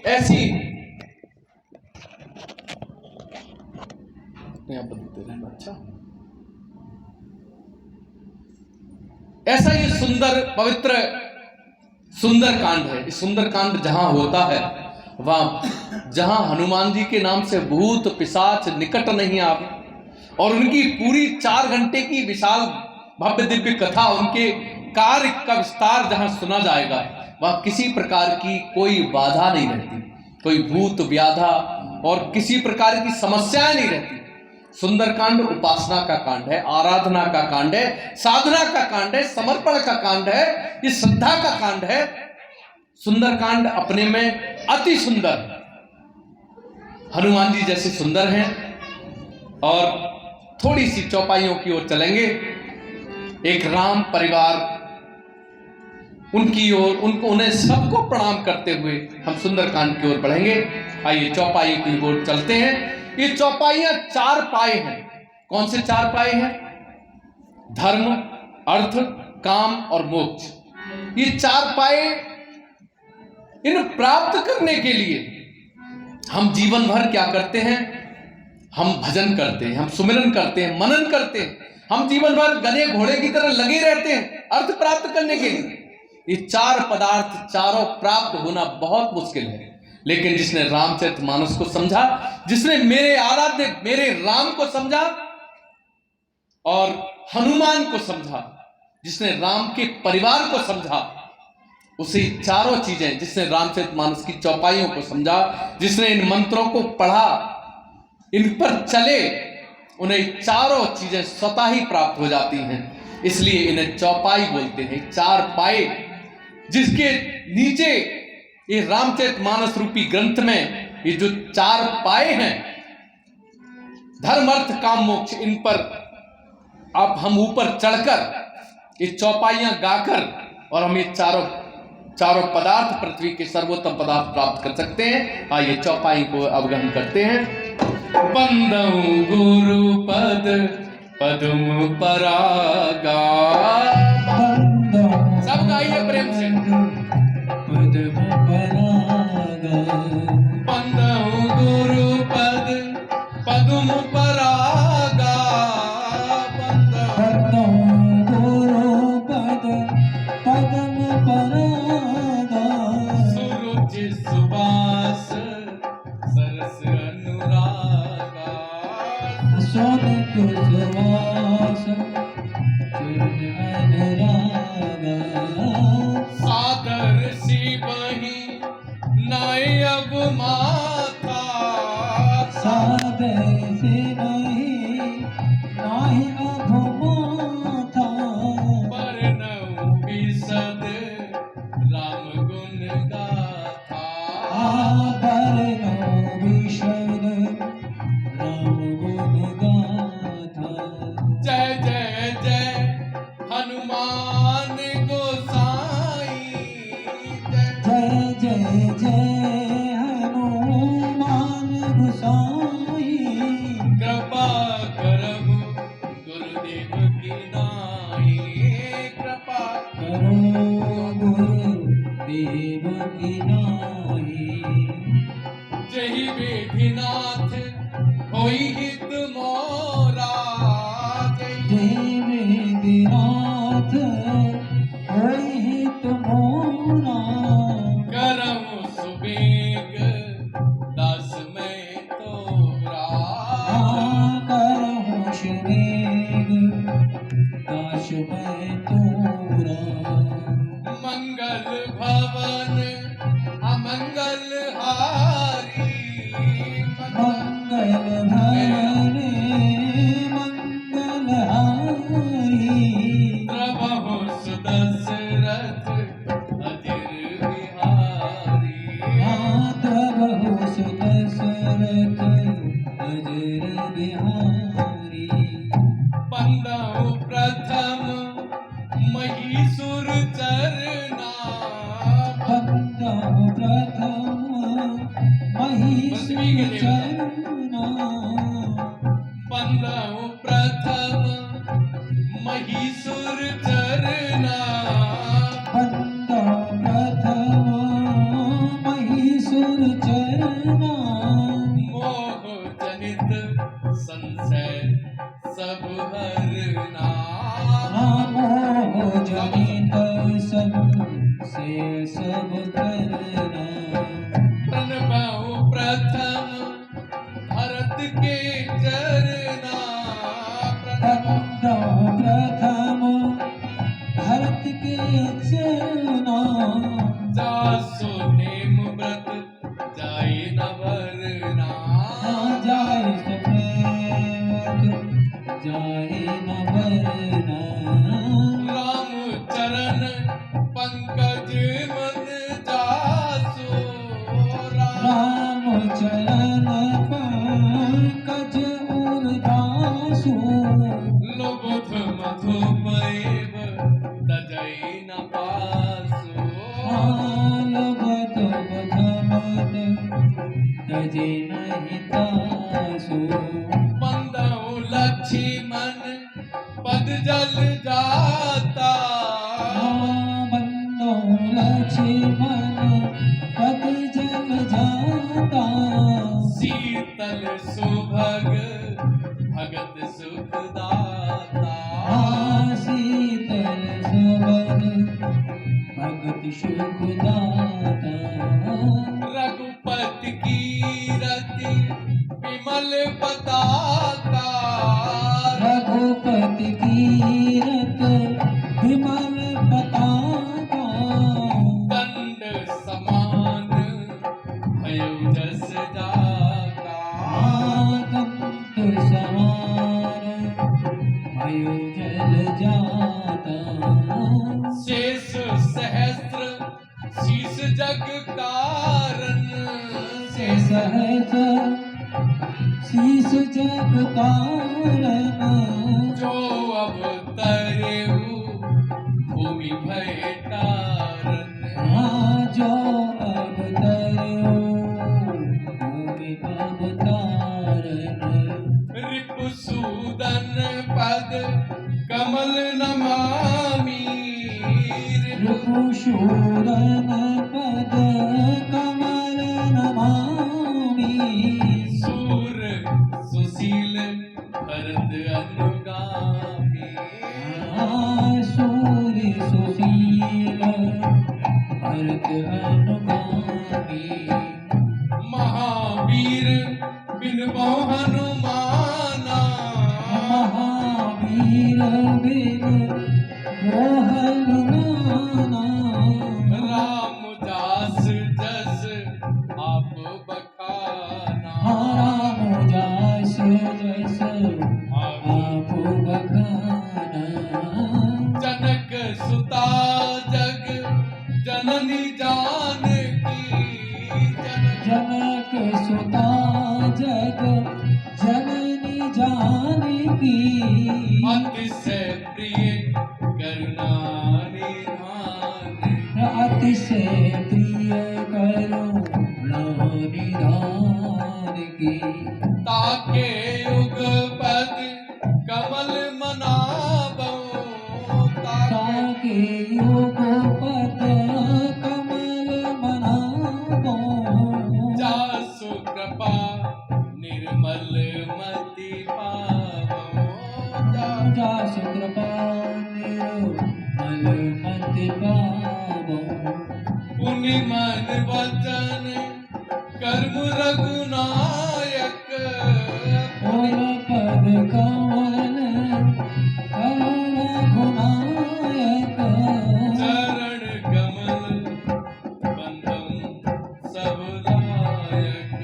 ऐसी यहाँ बदलते रहना। अच्छा, ऐसा ये सुंदर पवित्र सुंदर कांड है। इस सुंदर कांड जहां होता है वहां जहां हनुमान जी के नाम से भूत पिशाच निकट नहीं आवे और उनकी पूरी 4 घंटे की विशाल भव्य दिव्य कथा, उनके कार्य का विस्तार जहां सुना जाएगा वहां किसी प्रकार की कोई बाधा नहीं रहती, कोई भूत व्याधा और किसी प्रकार की समस्याएं नहीं रहती। सुंदरकांड उपासना का कांड है, आराधना का कांड है, साधना का कांड है, समर्पण का कांड है, ये श्रद्धा का कांड है। सुंदरकांड अपने में अति सुंदर, हनुमान जी जैसे सुंदर हैं। और थोड़ी सी चौपाइयों की ओर चलेंगे। एक राम परिवार, उनकी ओर उन्हें सबको प्रणाम करते हुए हम सुंदरकांड की ओर बढ़ेंगे। आइए चौपाइयों की ओर चलते हैं। ये चौपाइयां 4 पाए हैं। कौन से 4 पाए हैं? धर्म, अर्थ, काम और मोक्ष। ये 4 पाए, इन प्राप्त करने के लिए हम जीवन भर क्या करते हैं? हम भजन करते हैं, हम सुमिरन करते हैं, मनन करते हैं, हम जीवन भर गधे घोड़े की तरह लगे रहते हैं अर्थ प्राप्त करने के लिए। ये 4 पदार्थ चारों प्राप्त होना बहुत मुश्किल है, लेकिन जिसने रामचरितमानस को समझा, जिसने मेरे आराध्य मेरे राम को समझा और हनुमान को समझा, जिसने राम के परिवार को समझा, उसे चारों चीजें, जिसने रामचरितमानस की चौपाइयों को समझा, जिसने इन मंत्रों को पढ़ा, इन पर चले, उन्हें चारों चीजें स्वतः ही प्राप्त हो जाती हैं। इसलिए इन्हें चौपाई बोलते हैं, 4 पाए, जिसके नीचे ये रामचरितमानस रूपी ग्रंथ में ये जो 4 पाए हैं, धर्म अर्थ काम मोक्ष, इन पर अब हम ऊपर चढ़कर ये चौपाइयां गाकर और हम ये चारों पदार्थ, पृथ्वी के सर्वोत्तम पदार्थ प्राप्त कर सकते हैं। आइए चौपाई को अवगहन करते हैं। बंदऊ गुरु पद पद्म परागा, सब गाइए प्रेम से। पद्म परागा, बंदऊ गुरु पद पद्म परागा, बंदऊ गुरु पद पद्म परागा, सुरुचि सुबास सरस अनुरागा, सोनक सुवास अनुरागा, सादर सी बही नाय अब माथा, सादर सी बही नाय अब माथा, परनऊ बिसद राम गुण गाथा, परनऊ बिसद राम गुण गाथा, जय जय जय हनुमान गोसाई, जय जय जय हनुमान गोसाई, कृपा करम गुरुदेव की नाई, कृपा करो गुरुदेव की नाई, जय वेदिनाथ होई हित मोरा, जय वेदिनाथ होई हित मोरा, करम सुबेग दास मैं तोरा, करम सुबेग दास मैं तोरा, मंगल भवन अमंगल हारी, मंगल भवन मंगल हारी, प्रभु सुदशरथ अजिर बिहारी, प्रभु सुदशरथ अजिर बिहारी, बंदऊ प्रथम महीसुर चरना, बंदऊ प्रथम महीसुर चरना, बंदऊ प्रथम महीसुर चरना, बंदऊ प्रथम असुर चरना मोह जनित संशय सब हरना। मोह जनित सब से सब करना। तन बहु प्रथम भरत के चरना। प्रथम भरत के चरना। जासु नेम व्रत जाय न भरना। जाय सप्रेम जाय न भरना। राम चरण पंकज मन जासु। राम चरण पंकज उरदासु। लुब्ध मधुमेव तजै न पासु। लुब्ध मधुमेव तजै नहि तासु। बंदहु लक्ष्मण पद जल जाता। बंदो लक्ष्मण पद जल जाता। शीतल सुभग भगत सुख दाता। शीतल सुभग भगत सुख दाता। रघुपति कीरति विमल पताका। रघुपति कीरत विमल पताका। दंड समान भयो जस जाका। दंड समान भयो जल जाता। शेष सहस्त्र शीस जग कारण। सहज शीस जग कारण। जो अवतरेउ भूमि भय तारन। जो अवतरो भूमि अवतारन। रिपुसूदन पद कमल नमामि। रिपुसूदन पद कमल नमामि। सूर सुशील भरत अनुगामी। सूर्य सुशील भरत अनुगामी। महावीर बिन हनुमाना। महावीर बिन हनुमाना। रामदास जस आप बखाना। रामदास जस आप बखाना। जनक सुता जग जननी जानकी। जनक सुता जग जननी जानकी। अतिशय प्रिय करुणा निधान। अतिशय प्रिय करुणा निधान की। ताके युगपद कमल मनावो। ताके युगपद कमल मनावो। जासु कृपा निर्मल मति पावो। जासु कृपा निर्मल मति पावो। पुनि मन वचन कर्म रघुनायक। और पद कमल कर रघुनायक। चरण कमल बंधन सब लायक।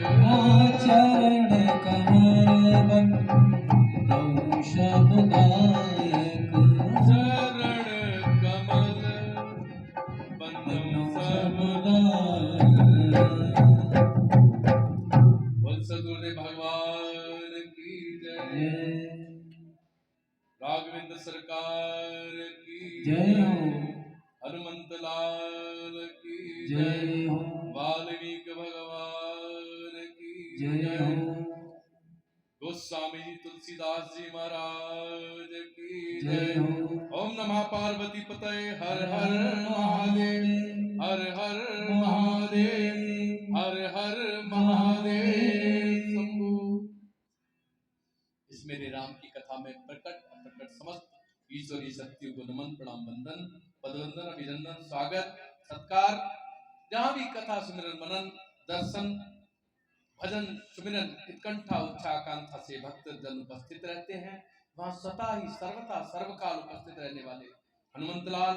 चरण कमल बंधु सब दायक। चरण कमल बंधन सब बोल सद्गुरुदेव भगवान की जय। राघवेंद्र सरकार की जय हो। हनुमंत लाल की जय हो। वाल्मीकि भगवान की जय हो। गोस्वामी जी तुलसीदास जी महाराज की जय हो। ओम नमः पार्वती पतये हर हर महादेव। हर हर महादेव। हर मेरे राम की कथा में प्रकट अप्रकट समस्त ईश्वरीय शक्तियों को नमन प्रणाम वंदन पदवंदन अभिनंदन स्वागत सत्कार। जहाँ भी कथा सुमिरन मनन दर्शन भजन सुमिरन उत्कंठा उच्चाकांक्षा से भक्त जन उपस्थित रहते हैं, वहां स्वतः ही सर्वथा सर्वकाल उपस्थित रहने वाले हनुमंत लाल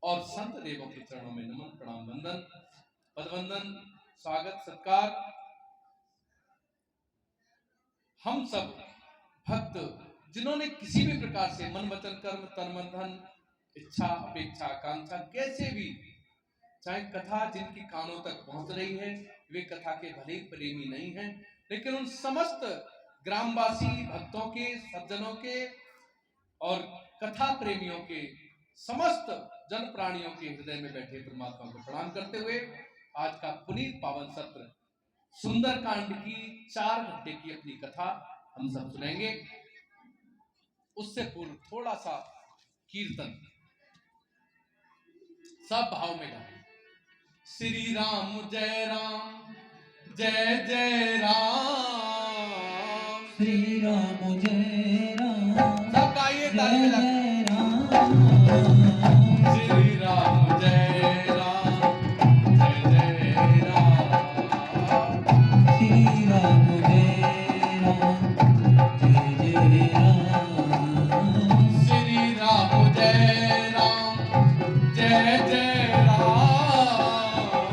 और संत देवों के चरणों में नमन प्रणाम वंदन पदवंदन स्वागत सत्कार। हम सब भक्त जिन्होंने किसी भी प्रकार से मन वचन कर्म तन मन धन इच्छा अपेक्षा आकांक्षा कैसे भी, चाहे कथा जिनकी कानों तक पहुंच रही है वे कथा के भले प्रेमी नहीं हैं, लेकिन उन समस्त ग्रामवासी भक्तों के सज्जनों के और कथा प्रेमियों के समस्त जन प्राणियों के हृदय में बैठे परमात्मा को प्रणाम करते हुए आज का पुनीत पावन सत्र सुंदरकांड की 4 घंटे की अपनी कथा हम सब सुनेंगे। उससे पूर्व थोड़ा सा कीर्तन सब भाव में गाएं। श्री राम जय जय राम, श्री राम जय राम, सब गाइए ताली जय मिलाकर। राम, श्री राम जय जय राम, श्री राम जय राम, जय राम, श्री राम जय जय राम,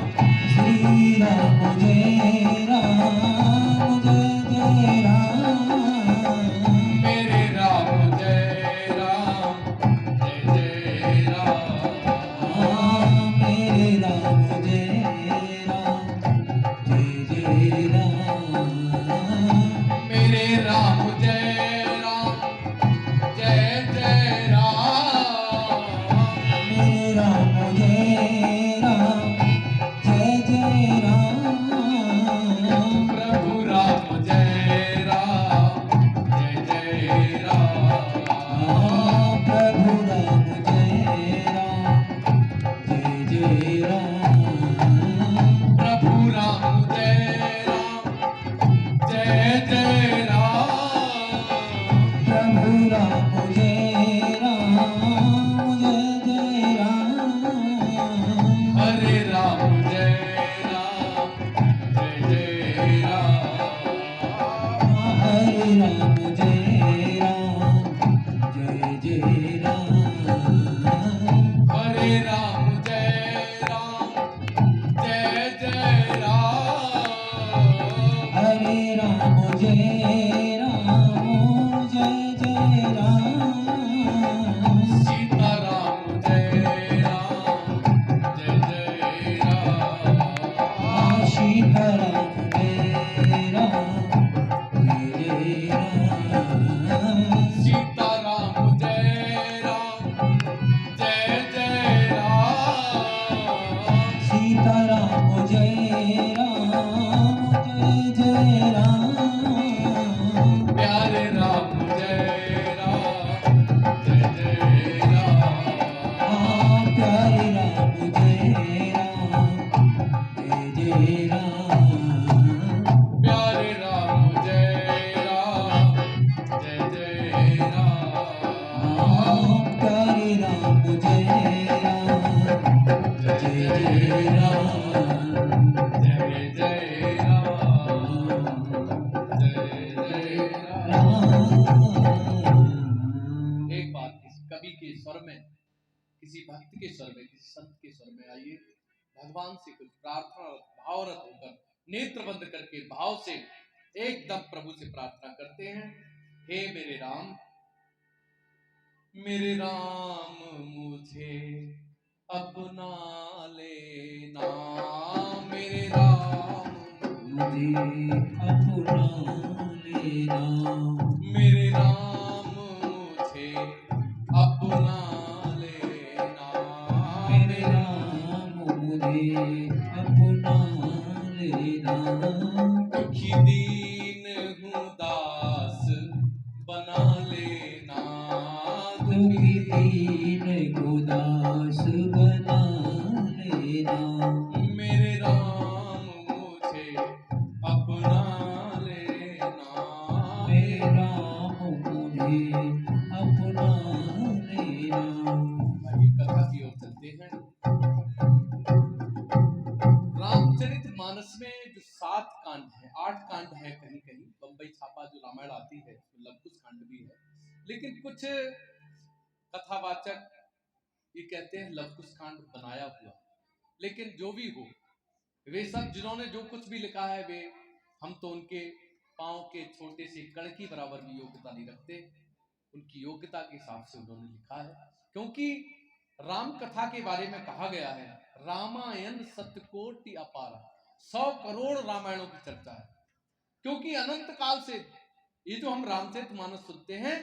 श्री राम जय राम, जय राम, मेरे राम जय जय राम, मेरे राम जय राम, जय राम, मेरे राम जय जय राम, मेरे राम जय राम, जय राम, प्रभु राम जय जय राम, प्रभु राम जय राम, जय राम, प्रभु राम जय जय राम, प्रभु राम जय राम, जय राम, हरे राम जय जय राम, हरे राम जय राम, जय राम, हरे राम जय जय राम, हरे राम जय राम, जय राम, सीता राम जय जय राम, सीता राम जय राम, जय राम, सीता राम जय जय राम, सीता राम जय राम, जय राम, प्यारे राम जय जय राम, प्यारे राम जय राम, जय राम, प्यारे राम जय जय राम, प्यारे राम जय राम, जय राम, जय जय राम, जय राम। एक बार किसी कवि के स्वर में, किसी भक्त के स्वर में, किसी संत के स्वर में आइए, भगवान से कुछ प्रार्थना भावरत होकर नेत्र बंद करके भाव से एकदम प्रभु से प्रार्थना करते हैं। हे मेरे राम मुझे अपना लेना, मेरे राम मुझे अपना लेना, मेरे राम मुझे अपना लेना, मेरे राम मुझे अपना लेना, दुखी दीन हूँ दास बना लेना, दुखी दीन को दास बना लेना, मेरे राम मुझे अपना लेना, मेरे राम रामचरितमानस में जो 7 कांड है, 8 कांड है, कहीं कहीं बम्बई छापा जो रामायण आती है उसमें लवकुश कांड भी है, लेकिन कुछ कथावाचक ये कहते हैं लवकुश कांड बनाया हुआ। लेकिन जो भी हो, वे सब जिन्होंने जो कुछ भी लिखा है, वे हम तो उनके पांव के छोटे से कण की बराबर भी योग्यता नहीं रखते। उनकी योग्यता के हिसाब से उन्होंने लिखा है, क्योंकि राम कथा के बारे में कहा गया है, रामायण सतकोटि अपारा, 100 करोड़ रामायणों की चर्चा है। क्योंकि अनंत काल से ये जो हम रामचरितमानस सुनते हैं,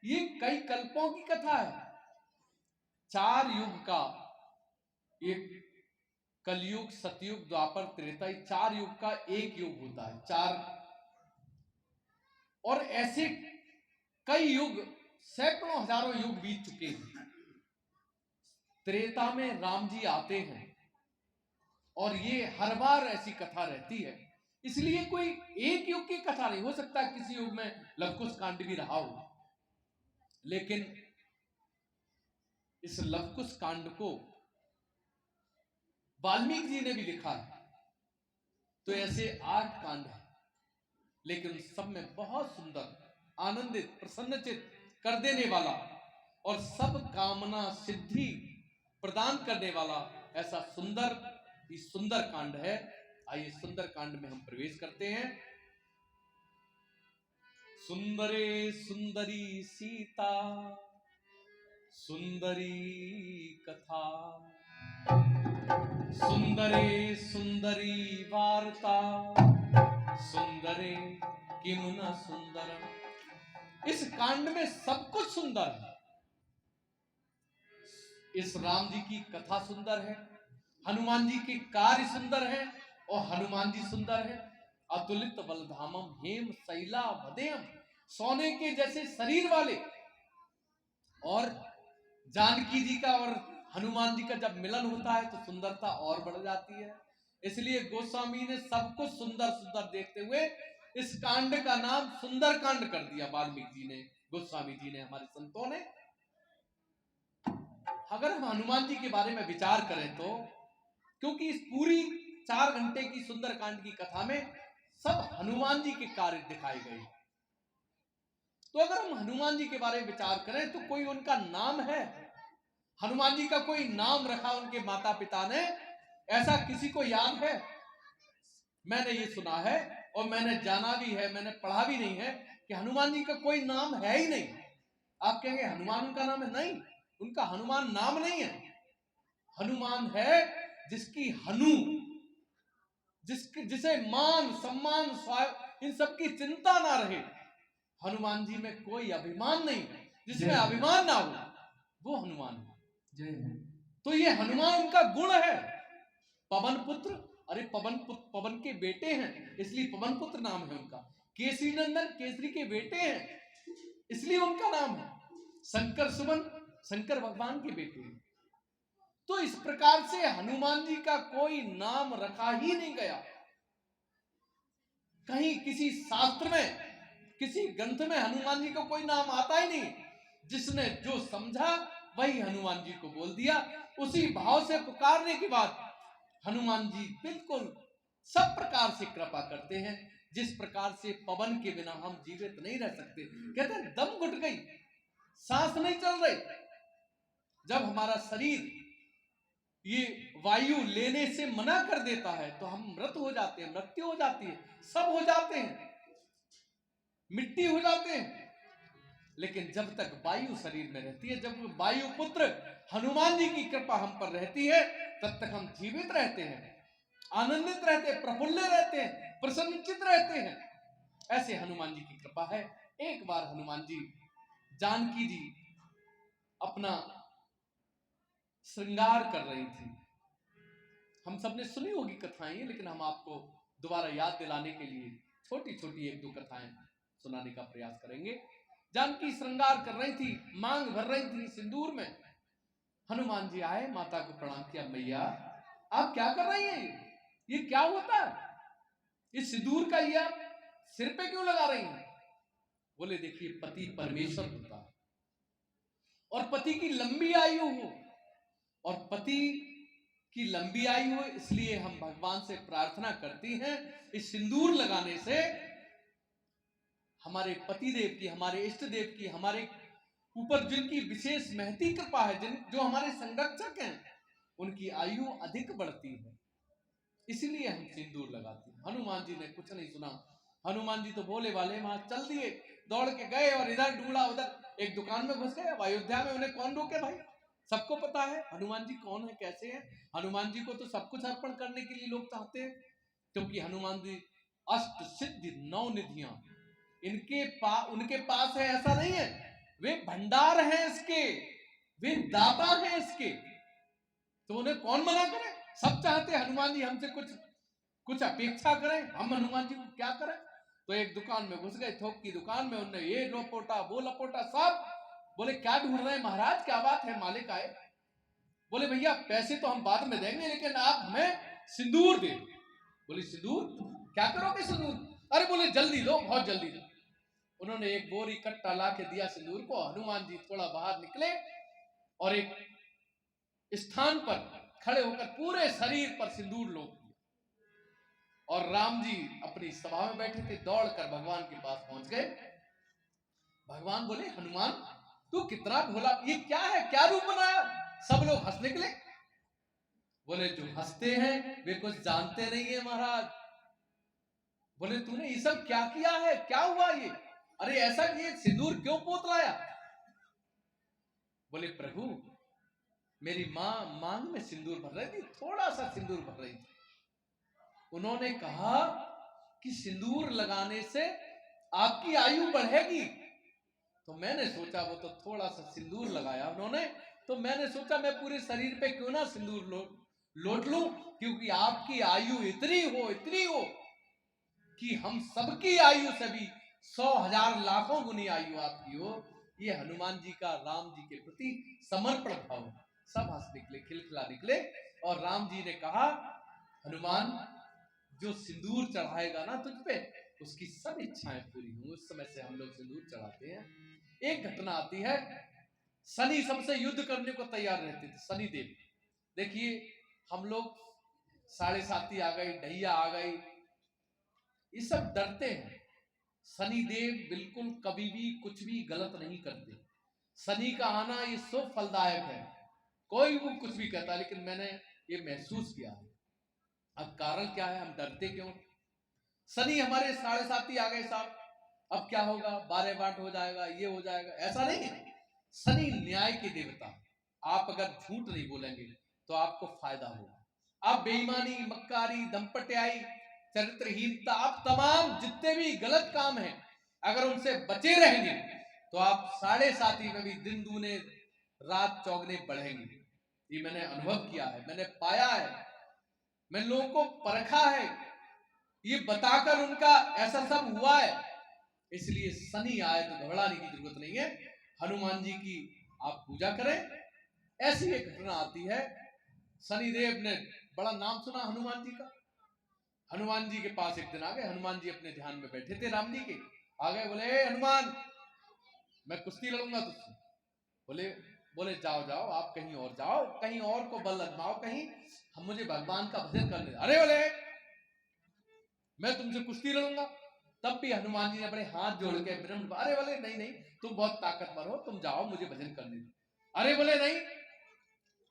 ये कई कल्पों की कथा है। 4 युग का, ये कलयुग, सतयुग, द्वापर, त्रेता, 4 युग का एक युग होता है, 4। और ऐसे कई युग, सैकड़ों हजारों युग बीत चुके हैं। त्रेता में राम जी आते हैं और ये हर बार ऐसी कथा रहती है, इसलिए कोई एक युग की कथा नहीं हो सकता। किसी युग में लवकुश कांड भी रहा हो, लेकिन इस लवकुश कांड को वाल्मीकि जी ने भी लिखा है। तो ऐसे 8 कांड हैं, लेकिन सब में बहुत सुंदर, आनंदित, प्रसन्नचित कर देने वाला और सब कामना सिद्धि प्रदान करने वाला ऐसा सुंदर, ये सुंदर कांड है। आइए सुंदर कांड में हम प्रवेश करते हैं। सुंदरे सुंदरी सीता, सुंदरी कथा, सुंदरे सुंदरी वार्ता, सुंदरे किम न सुंदरम। इस कांड में सब कुछ सुंदर है। इस राम जी की कथा सुंदर है, हनुमान जी के कार्य सुंदर है और हनुमान जी सुंदर है। अतुलित बलधामम हेम शैला भदेयम, सोने के जैसे शरीर वाले। और जानकी जी का और हनुमान जी का जब मिलन होता है तो सुंदरता और बढ़ जाती है। इसलिए गोस्वामी ने सब कुछ सुंदर सुंदर देखते हुए इस कांड का नाम सुंदर कांड कर दिया। वाल्मीकि जी ने, गोस्वामी जी ने, हमारे संतों ने। अगर हम हनुमान जी के बारे में विचार करें तो, क्योंकि इस पूरी 4 घंटे की सुंदर कांड की कथा में सब हनुमान जी के कार्य दिखाए गए, तो अगर हम हनुमान जी के बारे में विचार करें तो कोई उनका नाम है, हनुमान जी का कोई नाम रखा उनके माता पिता ने, ऐसा किसी को याद है? मैंने ये सुना है और मैंने जाना भी है, मैंने पढ़ा भी नहीं है कि हनुमान जी का कोई नाम है ही नहीं। आप कहेंगे हनुमान उनका नाम है, नहीं, उनका हनुमान नाम नहीं है। हनुमान है जिसकी हनु, जिसे मान सम्मान इन सब की चिंता ना रहे। हनुमान जी में कोई अभिमान नहीं, जिसमें अभिमान ना हो वो हनुमान है। जय हो। तो ये हनुमान उनका गुण है। पवन पुत्र, अरे पवन के बेटे हैं इसलिए पवन पुत्र नाम है उनका। केसरी नंदन, केसरी के बेटे हैं इसलिए उनका नाम है। शंकर सुमन, शंकर भगवान के बेटे हैं। तो इस प्रकार से हनुमान जी का कोई नाम रखा ही नहीं गया। कहीं किसी शास्त्र में, किसी ग्रंथ में हनुमान जी का कोई नाम आता ही नहीं। जिसने जो समझा वही हनुमान जी को बोल दिया। उसी भाव से पुकारने के बाद हनुमान जी बिल्कुल सब प्रकार से कृपा करते हैं। जिस प्रकार से पवन के बिना हम जीवित नहीं रह सकते। कहते हैं दम घुट गई, सांस नहीं चल रही। जब हमारा शरीर ये वायु लेने से मना कर देता है तो हम मृत हो जाते हैं, मृत्यु हो जाती है, सब हो जाते हैं, मिट्टी हो जाते हैं। लेकिन जब तक वायु शरीर में रहती है, जब वायु पुत्र हनुमान जी की कृपा हम पर रहती है, तब तक हम जीवित रहते हैं, आनंदित रहते हैं, प्रफुल्ल रहते हैं, प्रसन्नचित रहते हैं। ऐसे हनुमान जी की कृपा है। एक बार हनुमान जी, जानकी जी अपना श्रृंगार कर रही थी। हम सबने सुनी होगी कथाएं, लेकिन हम आपको दोबारा याद दिलाने के लिए छोटी छोटी 1-2 कथाएं सुनाने का प्रयास करेंगे। जानकी श्रृंगार कर रही थी, मांग भर रही थी सिंदूर में। हनुमान जी आए, माता को प्रणाम किया, मैया आप क्या कर रही हैं? ये क्या होता है? इस सिंदूर का ये आप सिर पे क्यों लगा रही हैं? बोले देखिए, पति परमेश्वर होता है और पति की लंबी आयु हो और पति की लंबी आयु हो, इसलिए हम भगवान से प्रार्थना करती हैं इस सिंदूर लगाने से हमारे पति देव की, हमारे इष्ट देव की, हमारे ऊपर जिनकी विशेष महती कृपा है, जिन जो हमारे संरक्षक हैं, उनकी आयु अधिक बढ़ती है, इसीलिए हम सिंदूर लगाते हैं। हनुमान जी ने कुछ नहीं सुना। हनुमान जी तो बोले वाले वहां चल दिए, दौड़ के गए और इधर ढूंढा उधर एक दुकान में घुस गए। अब अयोध्या में उन्हें कौन रोके भाई, सबको पता है हनुमान जी कौन है, कैसे हैं। हनुमान जी को तो सब कुछ अर्पण करने के लिए लोग चाहते हैं, क्योंकि हनुमान जी अष्ट सिद्धि नौ निधियां उनके पास है, ऐसा नहीं है, वे भंडार हैं इसके, वे दाता हैं इसके, तो उन्हें कौन मना करे। सब चाहते हैं हनुमान जी हमसे कुछ अपेक्षा करें, हम हनुमान जी को क्या करें। तो एक दुकान में घुस गए, थोक की दुकान में, उन्होंने ये लपोटा वो लपोटा सब। बोले क्या ढूंढ रहे हैं महाराज, क्या बात है। मालिक आए, बोले भैया पैसे तो हम बाद में देंगे, लेकिन आप हमें सिंदूर दे। बोले सिंदूर, क्या करोगे सिंदूर। अरे बोले जल्दी दो, बहुत जल्दी दो। उन्होंने एक बोरी कट्टा ला के दिया सिंदूर को। हनुमान जी थोड़ा बाहर निकले और एक स्थान पर खड़े होकर पूरे शरीर पर सिंदूर लोग दिया, और राम जी अपनी सभा में बैठे थे, दौड़कर भगवान के पास पहुंच गए। भगवान बोले हनुमान तू कितना भोला, ये क्या है, क्या रूप बनाया। सब लोग हंस निकले। बोले जो हंसते हैं वे कुछ जानते नहीं है महाराज। बोले तूने ये सब क्या किया है, क्या हुआ ये, अरे ऐसा ये सिंदूर क्यों पोत लाया। बोले प्रभु मेरी मां मांग में सिंदूर भर रही थी, थोड़ा सा सिंदूर भर रही थी। उन्होंने कहा कि सिंदूर लगाने से आपकी आयु बढ़ेगी, तो मैंने सोचा वो तो थोड़ा सा सिंदूर लगाया उन्होंने, तो मैंने सोचा मैं पूरे शरीर पे क्यों ना सिंदूर लोट लूं, क्योंकि आपकी आयु इतनी हो कि हम सबकी आयु से भी 100,000 लाखों गुनी आयु आपकी हो। ये हनुमान जी का राम जी के प्रति समर्पण भाव। सब हंस निकले, खिलखिला निकले, और राम जी ने कहा हनुमान जो सिंदूर चढ़ाएगा ना तुझ पे, उसकी सब इच्छाएं पूरी होंगी। उस समय से हम लोग सिंदूर चढ़ाते हैं। एक घटना आती है, शनि सबसे युद्ध करने को तैयार रहते थे, शनि देव। देखिए हम लोग 7.5 आ गई, ढैया आ गई, ये सब डरते हैं। शनि देव बिल्कुल कभी भी कुछ भी गलत नहीं करते। शनि का आना ये शुभ फलदायक है। कोई वो कुछ भी कहता है, लेकिन मैंने ये महसूस किया है। अब कारण क्या है, हम डरते क्यों। शनि हमारे 7.5 आ गए साहब, अब क्या होगा, 12 बाट हो जाएगा, ये हो जाएगा, ऐसा नहीं है। शनि न्याय के देवता। आप अगर झूठ नहीं बोलेंगे तो आपको फायदा होगा। आप बेईमानी, मक्कारी, दंपत्याई, चरित्रहीनता, आप तमाम जितने भी गलत काम हैं, अगर उनसे बचे रहेंगे तो आप 7.5 में भी दिन दूने रात चौगने बढ़ेंगे। ये मैंने अनुभव किया है, मैंने पाया है, मैं लोगों को परखा है, ये बताकर उनका ऐसा सब हुआ है। इसलिए शनि आए तो घबराने की जरूरत नहीं है, हनुमान जी की आप पूजा करें। ऐसी एक घटना आती है, शनिदेव ने बड़ा नाम सुना हनुमान जी का। हनुमान जी के पास एक दिन आ गए, हनुमान जी अपने ध्यान में बैठे थे राम जी के, आ गए, बोले हनुमान मैं कुश्ती लड़ूंगा तुझसे। बोले बोले जाओ जाओ, आप कहीं और जाओ, कहीं और को बल आजमाओ, कहीं हम मुझे भगवान का भजन करने। अरे बोले मैं तुमसे कुश्ती लड़ूंगा। तब भी हनुमान जी ने अपने हाथ जोड़ के विनम्र, अरे बोले नहीं नहीं तुम बहुत ताकतवर हो, तुम जाओ मुझे भजन करने दो। अरे बोले नहीं,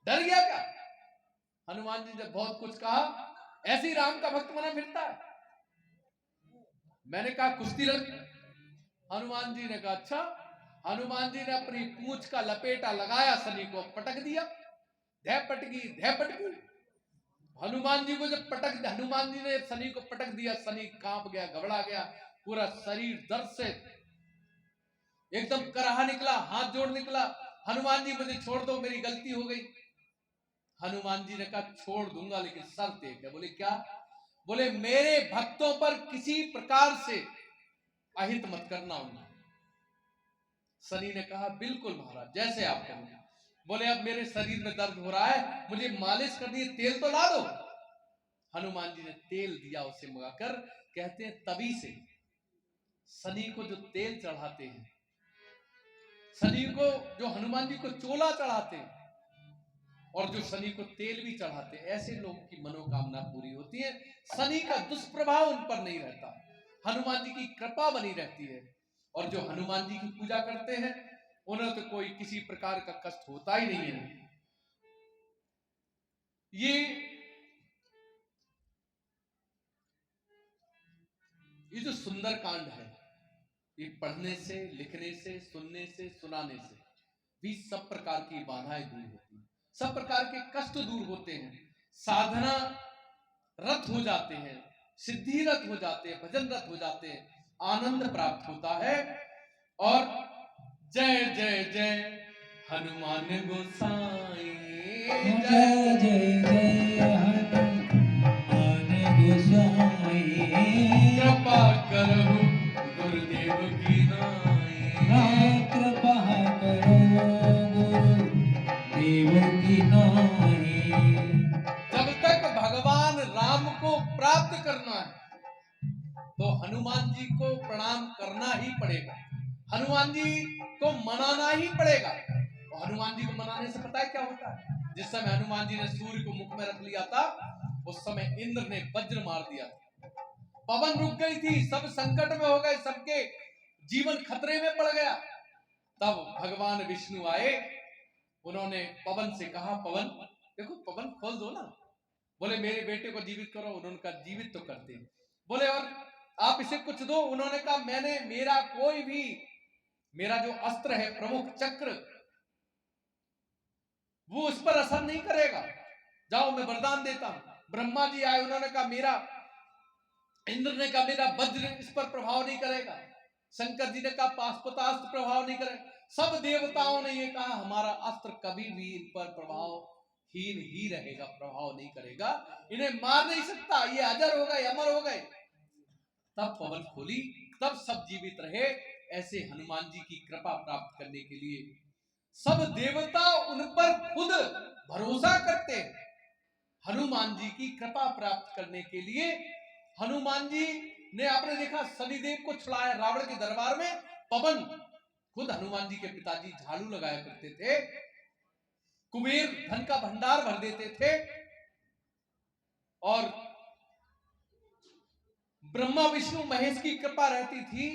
डर गया क्या। हनुमान जी ने बहुत कुछ कहा, ऐसे ही राम का भक्त बना फिरता है। मैंने कहा कुश्ती लड़। हनुमान जी ने कहा अच्छा। हनुमान जी ने अपनी पूंछ का लपेटा लगाया, शनि को पटक दिया, धै पटकी। हनुमान जी को जब हनुमान जी ने शनि को पटक दिया, शनि कांप गया, घबरा गया, पूरा शरीर दर्द से एकदम कराहा निकला, हाथ जोड़ निकला, हनुमान जी मुझे छोड़ दो, मेरी गलती हो गई। हनुमान जी ने कहा छोड़ दूंगा, लेकिन शर्त एक है। बोले क्या। बोले मेरे भक्तों पर किसी प्रकार से अहित मत करना उन्हें। शनि ने कहा बिल्कुल महाराज, जैसे आप कहें। बोले अब मेरे शरीर में दर्द हो रहा है, मुझे मालिश करनी है, तेल तो ला दो। हनुमान जी ने तेल दिया उसे मंगाकर। कहते हैं तभी से शनि को जो तेल चढ़ाते हैं, शनि को जो हनुमान जी को चोला चढ़ाते हैं, और जो शनि को तेल भी चढ़ाते हैं, ऐसे लोगों की मनोकामना पूरी होती है। शनि का दुष्प्रभाव उन पर नहीं रहता, हनुमान जी की कृपा बनी रहती है। और जो हनुमान जी की पूजा करते हैं उन्हें तो कोई किसी प्रकार का कष्ट होता ही नहीं है। ये जो सुंदर कांड है, ये पढ़ने से, लिखने से, सुनने से, सुनाने से भी सब प्रकार की बाधाएं दूर होती हैं, सब प्रकार के कष्ट दूर होते हैं, साधना रत हो जाते हैं, सिद्धि रत हो जाते हैं, भजन रत हो जाते हैं, आनंद प्राप्त होता है। और जय जय जय हनुमान गोसाई, जय जय जय हनुमान गोसाई, कृपा करो गुरुदेव की नाई, कृपा करो गुरुदेव की नाई। जब तक भगवान राम को प्राप्त करना है तो हनुमान जी को प्रणाम करना ही पड़ेगा, हनुमान जी को मनाना ही पड़ेगा। और हनुमान जी को मनाने से पता है क्या होता है? जिस समय हनुमान जी ने सूर्य को मुख में रख लिया था, उस समय इंद्र ने वज्र मार दिया था, पवन रुक गई थी, सब संकट में हो गए, सबके जीवन खतरे में पड़ गया। तब भगवान विष्णु आए, उन्होंने पवन से कहा, पवन देखो, पवन खोल दो ना। बोले मेरे बेटे को जीवित करो। उन्होंने कहा जीवित तो करते हैं। बोले और आप इसे कुछ दो। उन्होंने कहा मैंने, मेरा कोई भी, मेरा जो अस्त्र है प्रमुख चक्र, वो उस पर असर नहीं करेगा, जाओ मैं वरदान देता हूं। ब्रह्मा जी आए, उन्होंने कहा मेरा, इंद्र ने कहा मेरा वज्र इस पर प्रभाव नहीं करेगा, शंकर जी ने कहा पाशुपतास्त्र प्रभाव नहीं करेगा, सब देवताओं ने ये कहा हमारा अस्त्र कभी भी इन पर प्रभावहीन ही रहेगा, प्रभाव नहीं करेगा, इन्हें मार नहीं सकता, ये अजर हो गए, अमर हो गए। तब पवन खोली, तब सब जीवित रहे। ऐसे हनुमान जी की कृपा प्राप्त करने के लिए सब देवता उन पर खुद भरोसा करते हैं। हनुमान जी की कृपा प्राप्त करने के लिए हनुमान जी ने, आपने देखा शनिदेव को छुड़ाया रावण के दरबार में, पवन खुद हनुमान जी के पिताजी झाड़ू लगाया करते थे, कुबेर धन का भंडार भर देते थे, और ब्रह्मा विष्णु महेश की कृपा रहती थी,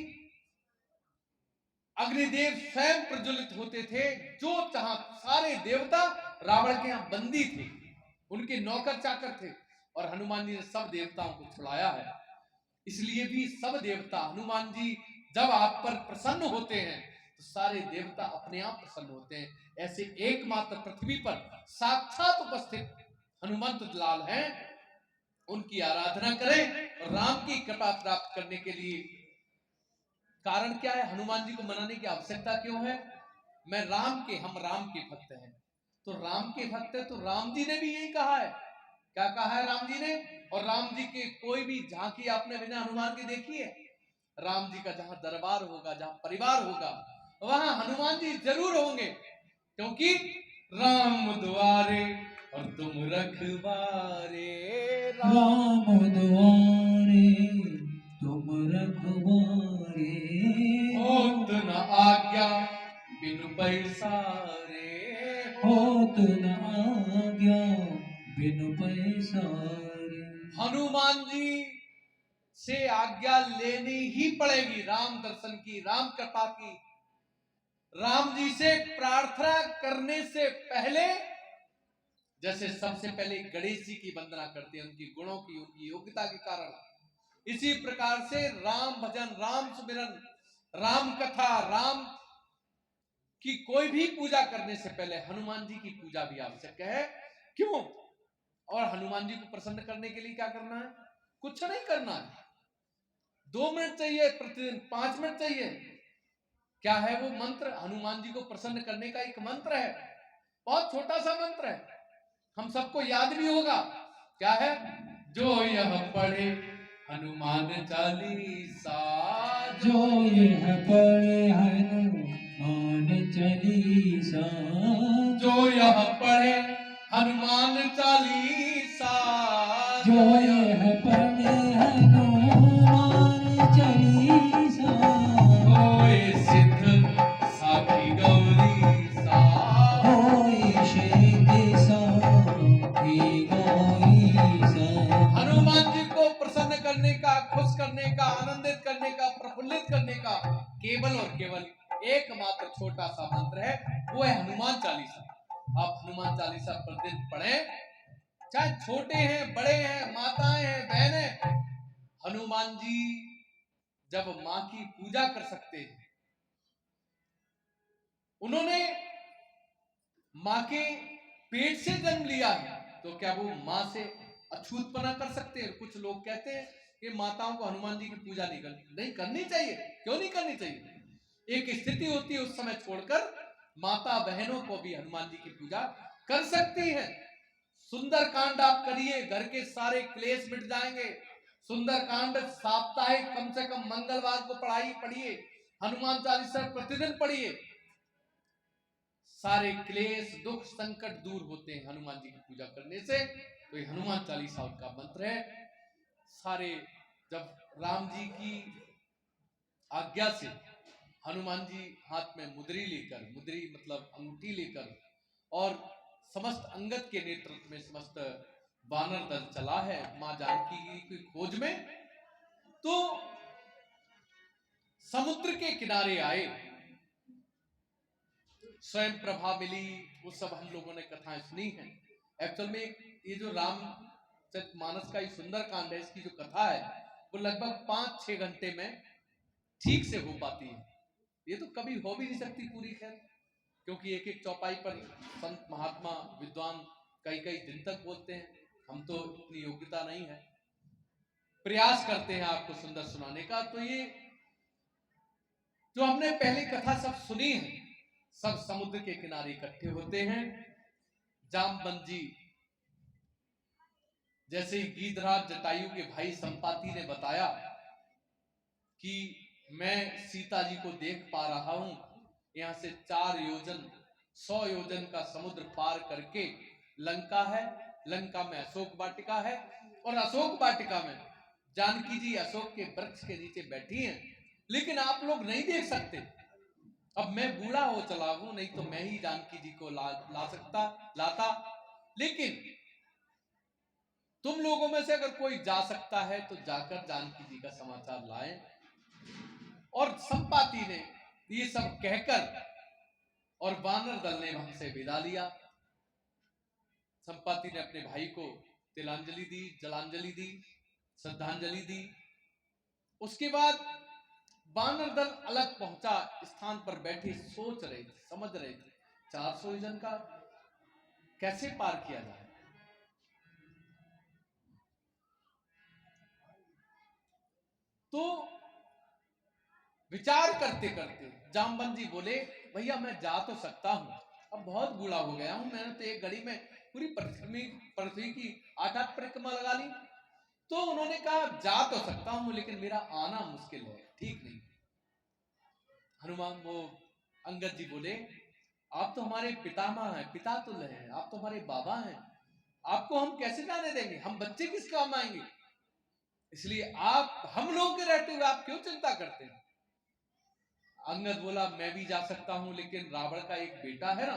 अग्निदेव स्वयं प्रज्वलित होते थे, जो चाह सारे देवता रावण के यहां बंदी थे, उनके नौकर चाकर थे, और हनुमान जी ने सब देवताओं को छुड़ाया है। इसलिए भी सब देवता, हनुमान जी जब आप पर प्रसन्न होते हैं तो सारे देवता अपने आप प्रसन्न होते हैं। ऐसे एकमात्र पृथ्वी पर साक्षात उपस्थित हनुमंत लाल हैं, उनकी आराधना करें और राम की कृपा प्राप्त करने के लिए। कारण क्या है? हनुमान जी को मनाने की आवश्यकता क्यों है? हम राम के भक्त हैं, तो राम के भक्त है तो राम जी ने भी यही कहा है। क्या कहा है राम जी ने? और राम जी के कोई भी झांकी आपने बिना हनुमान के देखी है? राम जी का जहां दरबार होगा, जहां परिवार होगा, वहां हनुमान जी जरूर होंगे, क्योंकि राम द्वारे और तुम रखवारे, राम द्वारे तुम रखवारे, होत न आज्ञा बिनु पैसारे, होत न आज्ञा बिनु पैसारे। हनुमान जी से आज्ञा लेनी ही पड़ेगी, राम दर्शन की, राम कृपा की। राम जी से प्रार्थना करने से पहले, जैसे सबसे पहले गणेश जी की वंदना करते हैं, उनकी गुणों की, उनकी योग्यता के कारण, इसी प्रकार से राम भजन, राम सुमिरन, राम कथा, राम की कोई भी पूजा करने से पहले हनुमान जी की पूजा भी आवश्यक है। क्यों? और हनुमान जी को प्रसन्न करने के लिए क्या करना है? कुछ नहीं करना है, 2 मिनट चाहिए प्रतिदिन, 5 मिनट चाहिए। क्या है वो मंत्र? हनुमान जी को प्रसन्न करने का एक मंत्र है, बहुत छोटा सा मंत्र है, हम सबको याद भी होगा। क्या है? जो यह पढ़े हनुमान चालीसा, जो यह पढ़े हनुमान चालीसा, जो यह पढ़े हनुमान चालीसा, जो यह पढ़े हनुमान चालीसा, होए सिद्ध साखी गौरी सा, होए सिद्धि साखी करने का, खुश करने का, आनंदित करने का, प्रफुल्लित करने का केवल और केवल एकमात्र छोटा सा मंत्र है, वो है हनुमान चालीसा। आप हनुमान चालीसा प्रतिदिन पढ़ें, चाहे छोटे हैं, बड़े हैं, माताएं हैं, बहनें। हनुमान जी जब मां की पूजा कर सकते हैं, उन्होंने मां के पेट से जन्म लिया है, तो क्या वो मां से अछूतपना कर सकते हैं? कुछ लोग कहते हैं कि माताओं को हनुमान जी की पूजा नहीं करनी चाहिए। क्यों नहीं करनी चाहिए? एक स्थिति होती है, उस समय छोड़कर माता बहनों को भी हनुमान जी की पूजा कर सकती हैं। सुंदर कांड आप करिए, घर के सारे क्लेश मिट जाएंगे। सुंदर कांड साप्ताहिक कम से कम मंगलवार को पढ़िए, हनुमान चालीसा प्रतिदिन पढ़िए। सारे क्लेश, दुख, संकट दूर होते हैं हनुमान जी की पूजा करने से। तो ये हनुमान चालीसा का मंत्र है। सारे, जब राम जी की आज्ञा से हनुमान जी हाथ में मुद्री लेकर, मुद्री मतलब अंगूठी लेकर, और समस्त अंगद के नेतृत्व में समस्त वानर दल चला है मां जानकी की खोज में, तो समुद्र के किनारे आए, स्वयं प्रभा मिली, वो सब हम लोगों ने कथाएं सुनी हैं। एक्चुअल में ये जो रामचरितमानस का ये सुंदर कांड है, इसकी जो कथा है वो लगभग 5-6 घंटे में ठीक से हो पाती है। ये तो कभी हो भी नहीं सकती पूरी, खैर, क्योंकि एक एक चौपाई पर संत महात्मा विद्वान कई कई दिन तक बोलते हैं। हम तो इतनी योग्यता नहीं है, प्रयास करते हैं आपको सुंदर सुनाने का। तो ये जो हमने पहली कथा सब सुनी है, सब समुद्र के किनारे इकट्ठे होते हैं। जामवंत जी, जैसे ही गिरिधराज जटायु के भाई संपाति ने बताया कि मैं सीता जी को देख पा रहा हूं, यहां से 4 योजन 100 योजन का समुद्र पार करके लंका है, लंका में अशोक वाटिका है, और अशोक वाटिका में जानकी जी अशोक के वृक्ष के नीचे बैठी हैं, लेकिन आप लोग नहीं देख सकते। अब मैं बूढ़ा हो चला हूं, नहीं तो मैं ही जानकी जी को लाता, लेकिन तुम लोगों में से अगर कोई जा सकता है तो जाकर जानकी जी का समाचार लाएं। और संपाति ने ये सब कहकर और वानर दल ने वहां से विदा लिया। संपाति ने अपने भाई को तिलांजलि दी, जलांजलि दी, श्रद्धांजलि दी। उसके बाद वानर दल अलग पहुंचा, स्थान पर बैठे सोच रहे थे, समझ रहे थे 400 योजन का कैसे पार किया जाए। तो विचार करते करते जामवंत जी बोले, भैया मैं जा तो सकता हूं, अब बहुत बूढ़ा हो गया हूं, मैंने तो एक घड़ी में पूरी पृथ्वी की 8 परिक्रमा लगा ली। तो उन्होंने कहा जा तो सकता हूं, लेकिन मेरा आना मुश्किल है, ठीक नहीं। हनुमान वो अंगद जी बोले, आप तो हमारे पितामह हैं, पिता तुल्य हैं, आप तो हमारे बाबा हैं, आपको हम कैसे जाने देंगे, हम बच्चे किस काम आएंगे, इसलिए आप हम लोग के रहते हुए आप क्यों चिंता करते हैं। अंगद बोला, मैं भी जा सकता हूं, लेकिन रावण का एक बेटा है ना,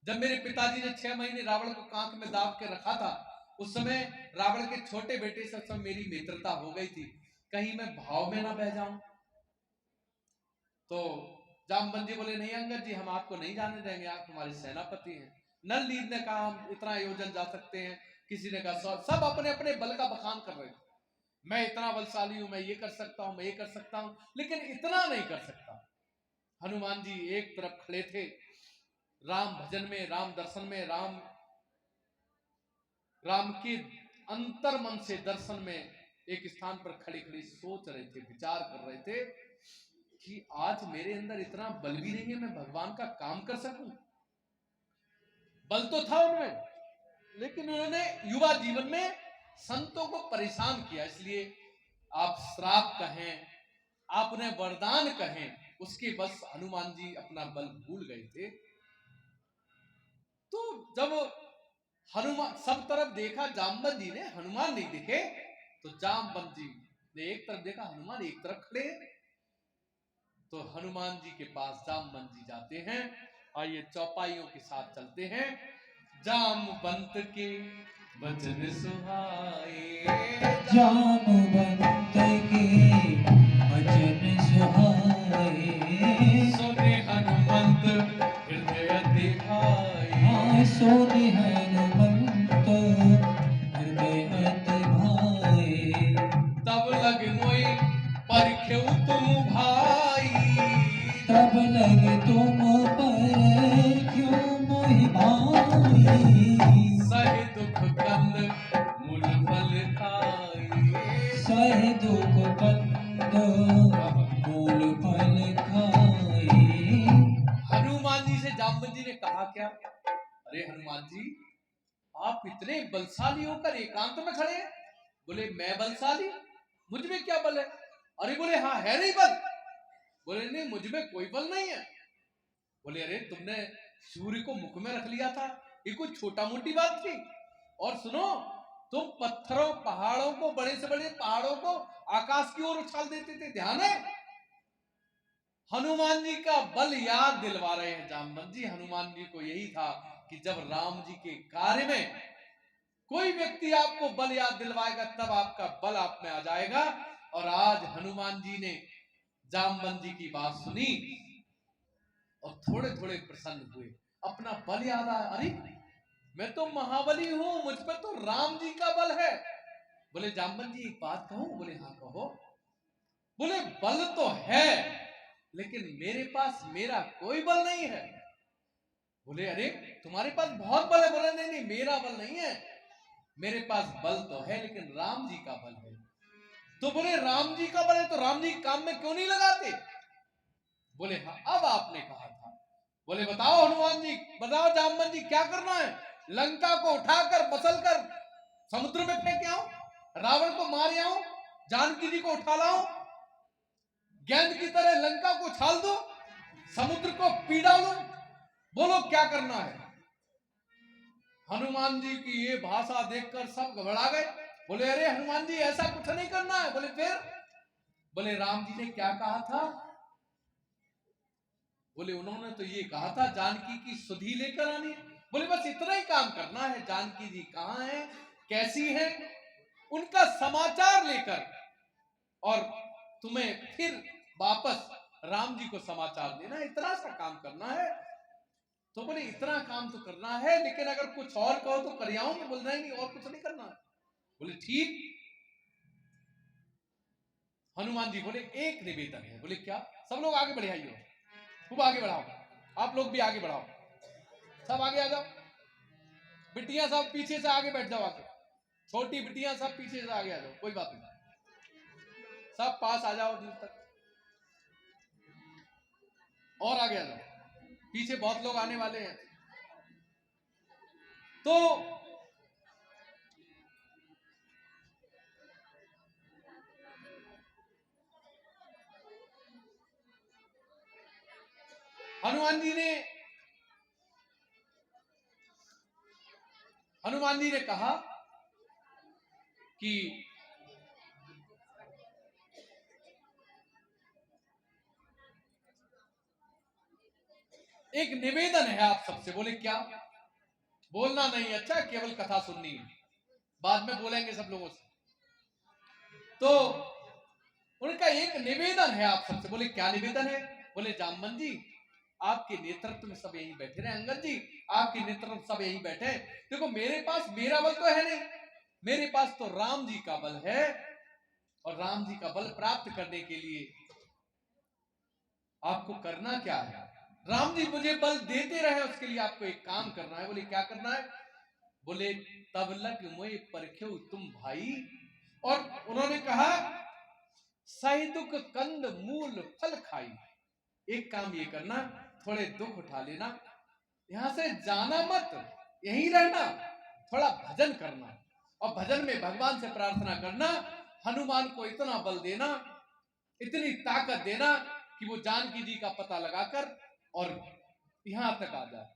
जब मेरे पिताजी ने 6 महीने रावण को कांख में दाब के रखा था, उस समय रावण के छोटे बेटे से सब मेरी मित्रता हो गई थी, कहीं मैं भाव में ना बह जाऊं। तो जामवंत जी बोले, नहीं अंगद जी, हम आपको नहीं जाने देंगे, आप हमारे सेनापति हैं। नल नील ने कहा हम इतना आयोजन जा सकते हैं, किसी ने कहा, सब अपने अपने बल का बखान कर रहे थे। मैं इतना बलशाली हूं, मैं ये कर सकता हूं, मैं ये कर सकता हूं, लेकिन इतना नहीं कर सकता। हनुमान जी एक तरफ खड़े थे, राम भजन में, राम दर्शन में, राम के अंतर मन से दर्शन में एक स्थान पर खड़े खड़े सोच रहे थे, विचार कर रहे थे कि आज मेरे अंदर इतना बल भी नहीं है मैं भगवान का काम कर सकूं। बल तो था उनमें, लेकिन उन्होंने युवा जीवन में संतों को परेशान किया, इसलिए आप श्राप कहें, आप उन्हें वरदान कहें, उसके बस हनुमान जी अपना बल भूल गए थे। तो जब हनुमान सब तरफ देखा, जामवंत जी ने, हनुमान नहीं दिखे, तो जामवंत जी ने एक तरफ देखा, हनुमान एक तरफ खड़े। तो हनुमान जी के पास जामवंत जी जाते हैं। आइए चौपाइयों के साथ चलते हैं। जामवंत के वचन सुहाए जामवंत के वचन सुहाए सुने हनुमंत हृदय दिखाए सोने हनुमंत हृदय भाए तब लग मोई परखेउ तुम भाई तब लगे तुम पर क्यों मोहि भाई सहे दुख कंद मूल फल खाई सहे दुख कंद मूल फल खाए हनुमान जी से जामवंत जी ने कहा क्या, अरे हनुमान जी आप इतने बलशाली होकर एकांत में खड़े हैं। बोले मैं बलशाली, मुझ में क्या बल है? अरे बोले हाँ है नहीं बल। बोले नहीं मुझ में कोई बल नहीं है। बोले अरे तुमने सूर्य को मुख में रख लिया था, ये कोई छोटा मोटी बात थी? और सुनो तुम पत्थरों पहाड़ों को, बड़े से बड़े पहाड़ों को आकाश की ओर उछाल देते थे, ध्यान है? हनुमान जी का बल याद दिलवा रहे हैं जामवंत जी। हनुमान जी को यही था कि जब राम जी के कार्य में कोई व्यक्ति आपको बल याद दिलवाएगा तब आपका बल आप में आ जाएगा। और आज हनुमान जी ने जामवंत जी की बात सुनी और थोड़े थोड़े प्रसन्न हुए, अपना बल याद आया। अरे मैं तो महाबली हूं, मुझ पर तो राम जी का बल है। बोले जामवंत जी एक बात कहूं? बोले हाँ कहो। बोले बल तो है लेकिन मेरे पास मेरा कोई बल नहीं है। बोले अरे तुम्हारे पास बहुत बल है। बोले नहीं नहीं मेरा बल नहीं है, मेरे पास बल तो है लेकिन राम जी का बल है। तो बोले राम जी का बल है तो राम जी काम में क्यों नहीं लगाते? बोले हाँ अब आपने कहा था। बोले बताओ हनुमान जी, बताओ जामवंत जी क्या करना है? लंका को उठाकर मसल कर समुद्र में फेंक आओ, रावण को मार आओ, जानकी जी को उठा लाओ, गेंद की तरह लंका को उछाल दो, समुद्र को पी डालो, बोलो क्या करना है? हनुमान जी की ये भाषा देखकर सब घबरा गए। बोले अरे हनुमान जी ऐसा कुछ नहीं करना है। बोले फिर? बोले राम जी ने क्या कहा था? बोले उन्होंने तो ये कहा था जानकी की सुधि लेकर आनी है। बोले बस इतना ही काम करना है, जानकी जी कहाँ है, कैसी है, उनका समाचार लेकर और तुम्हें फिर वापस राम जी को समाचार देना, इतना सा काम करना है। तो बोले इतना काम तो करना है लेकिन अगर कुछ और कहो तो कर आऊंगे। बोल रहे नहीं और कुछ नहीं करना है। बोले ठीक। हनुमान जी बोले एक निवेदन है। बोले क्या? सब लोग आगे बढ़े आइए, खूब आगे बढ़ाओ, आप लोग भी आगे बढ़ाओ, सब आगे आ जाओ। बिटिया सब पीछे से आगे बैठ जाओ, आगे छोटी बिटिया सब पीछे से आगे आ जाओ, कोई बात नहीं, सब पास आ जाओ दूर तक और आगे आ जाओ, पीछे बहुत लोग आने वाले हैं। तो हनुमान जी ने कहा कि एक निवेदन है आप सबसे। बोले क्या? बोलना नहीं, अच्छा केवल कथा सुननी है, बाद में बोलेंगे सब लोगों से। तो उनका एक निवेदन है आप सबसे। बोले क्या निवेदन है? बोले जामवंत जी आपके नेतृत्व में सब यहीं बैठे रहे, अंगद जी आपके नेतृत्व में सब यहीं बैठे। देखो मेरे पास मेरा बल तो है नहीं, मेरे पास तो राम जी का बल है और राम जी का बल प्राप्त करने के लिए आपको करना क्या है? राम जी मुझे बल देते रहे, उसके लिए आपको एक काम करना है। बोले क्या करना है? बोले तब लग मोए परख्यो तुम भाई। और उन्होंने कहा सही दुख कंद मूल फल खाई। एक काम ये करना, थोड़े दुख उठा लेना, यहां से जाना मत, यहीं रहना, थोड़ा भजन करना और भजन में भगवान से प्रार्थना करना, हनुमान को इतना बल देना, इतनी ताकत देना कि वो जानकी जी का पता लगाकर और यहां तक आ जाए।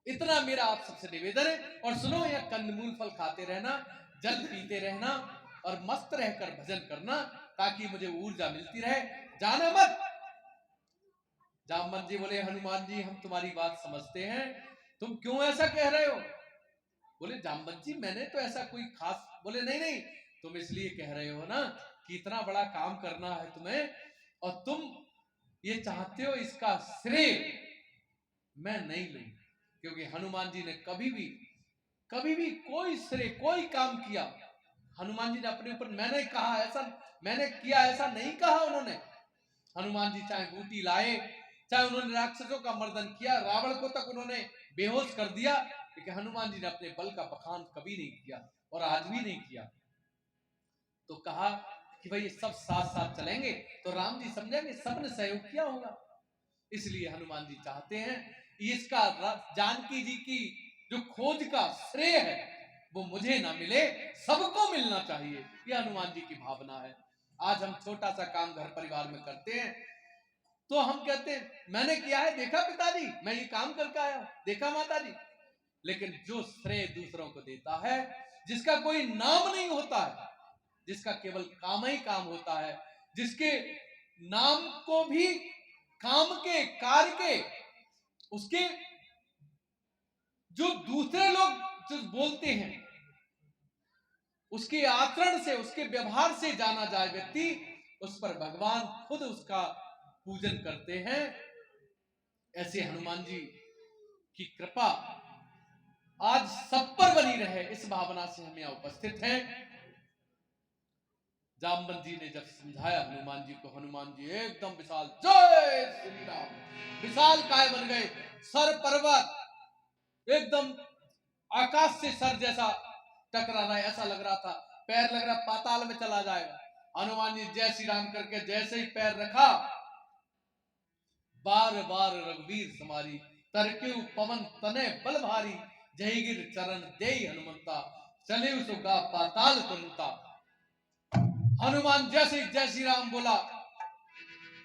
इतना मेरा आप सबसे निवेदन है। और सुनो यह कंदमूल फल खाते रहना, जल पीते रहना और मस्त रहकर भजन करना ताकि मुझे ऊर्जा मिलती रहे, जाना मत। जामवंत जी बोले हनुमान जी हम तुम्हारी बात समझते हैं, तुम क्यों ऐसा कह रहे हो? बोले जामवंत जी मैंने तो ऐसा कोई खास, बोले नहीं नहीं, तुम इसलिए कह रहे हो ना कि इतना बड़ा काम करना है तुम्हें और तुम ये चाहते हो इसका श्रेय मैं नहीं लूं, क्योंकि हनुमान जी ने कभी भी कोई श्रेय कोई काम किया हनुमान जी ने अपने ऊपर मैंने कहा ऐसा मैंने किया ऐसा नहीं कहा उन्होंने। हनुमान जी चाहे बूटी लाए, चाहे उन्होंने राक्षसों का मर्दन किया, रावण को तक उन्होंने बेहोश कर दिया, लेकिन हनुमान जी ने अपने बल का बखान कभी नहीं किया और आज भी नहीं किया। तो कहा कि भाई ये सब साथ साथ चलेंगे तो राम जी समझेंगे सबने सहयोग किया होगा। इसलिए हनुमान जी चाहते हैं इसका जानकी जी की जो खोज का श्रेय है वो मुझे ना मिले, सबको मिलना चाहिए, यह हनुमान जी की भावना है। आज हम छोटा सा काम घर परिवार में करते हैं तो हम कहते हैं मैंने किया है, देखा पिताजी मैं ये काम करके आया, देखा माता जी। लेकिन जो श्रेय दूसरों को देता है, जिसका कोई नाम नहीं होता है, जिसका केवल काम ही काम होता है, जिसके नाम को भी काम के कार्य के उसके जो दूसरे लोग जो बोलते हैं उसके आचरण से उसके व्यवहार से जाना जाए व्यक्ति, उस पर भगवान खुद उसका पूजन करते हैं। ऐसे हनुमान जी की कृपा आज सब पर बनी रहे, इस भावना से हम यहाँ उपस्थित हैं। जामवंत जी ने जब समझाया हनुमान जी को, हनुमान जी एकदम विशाल जय श्री राम विशाल काय बन गए, सर पर्वत एकदम आकाश से सर जैसा टकरा रहा है, ऐसा लग रहा था पैर लग रहा पाताल में चला जाएगा। हनुमान जी जय श्री राम करके जैसे ही पैर रखा, बार बार रघुवीर समारी तरके पवन तने बल भारी, जय गिर चरण देई हनुमंता चले सुगा पाताल तुरंता। हनुमान जैसे जय श्री राम बोला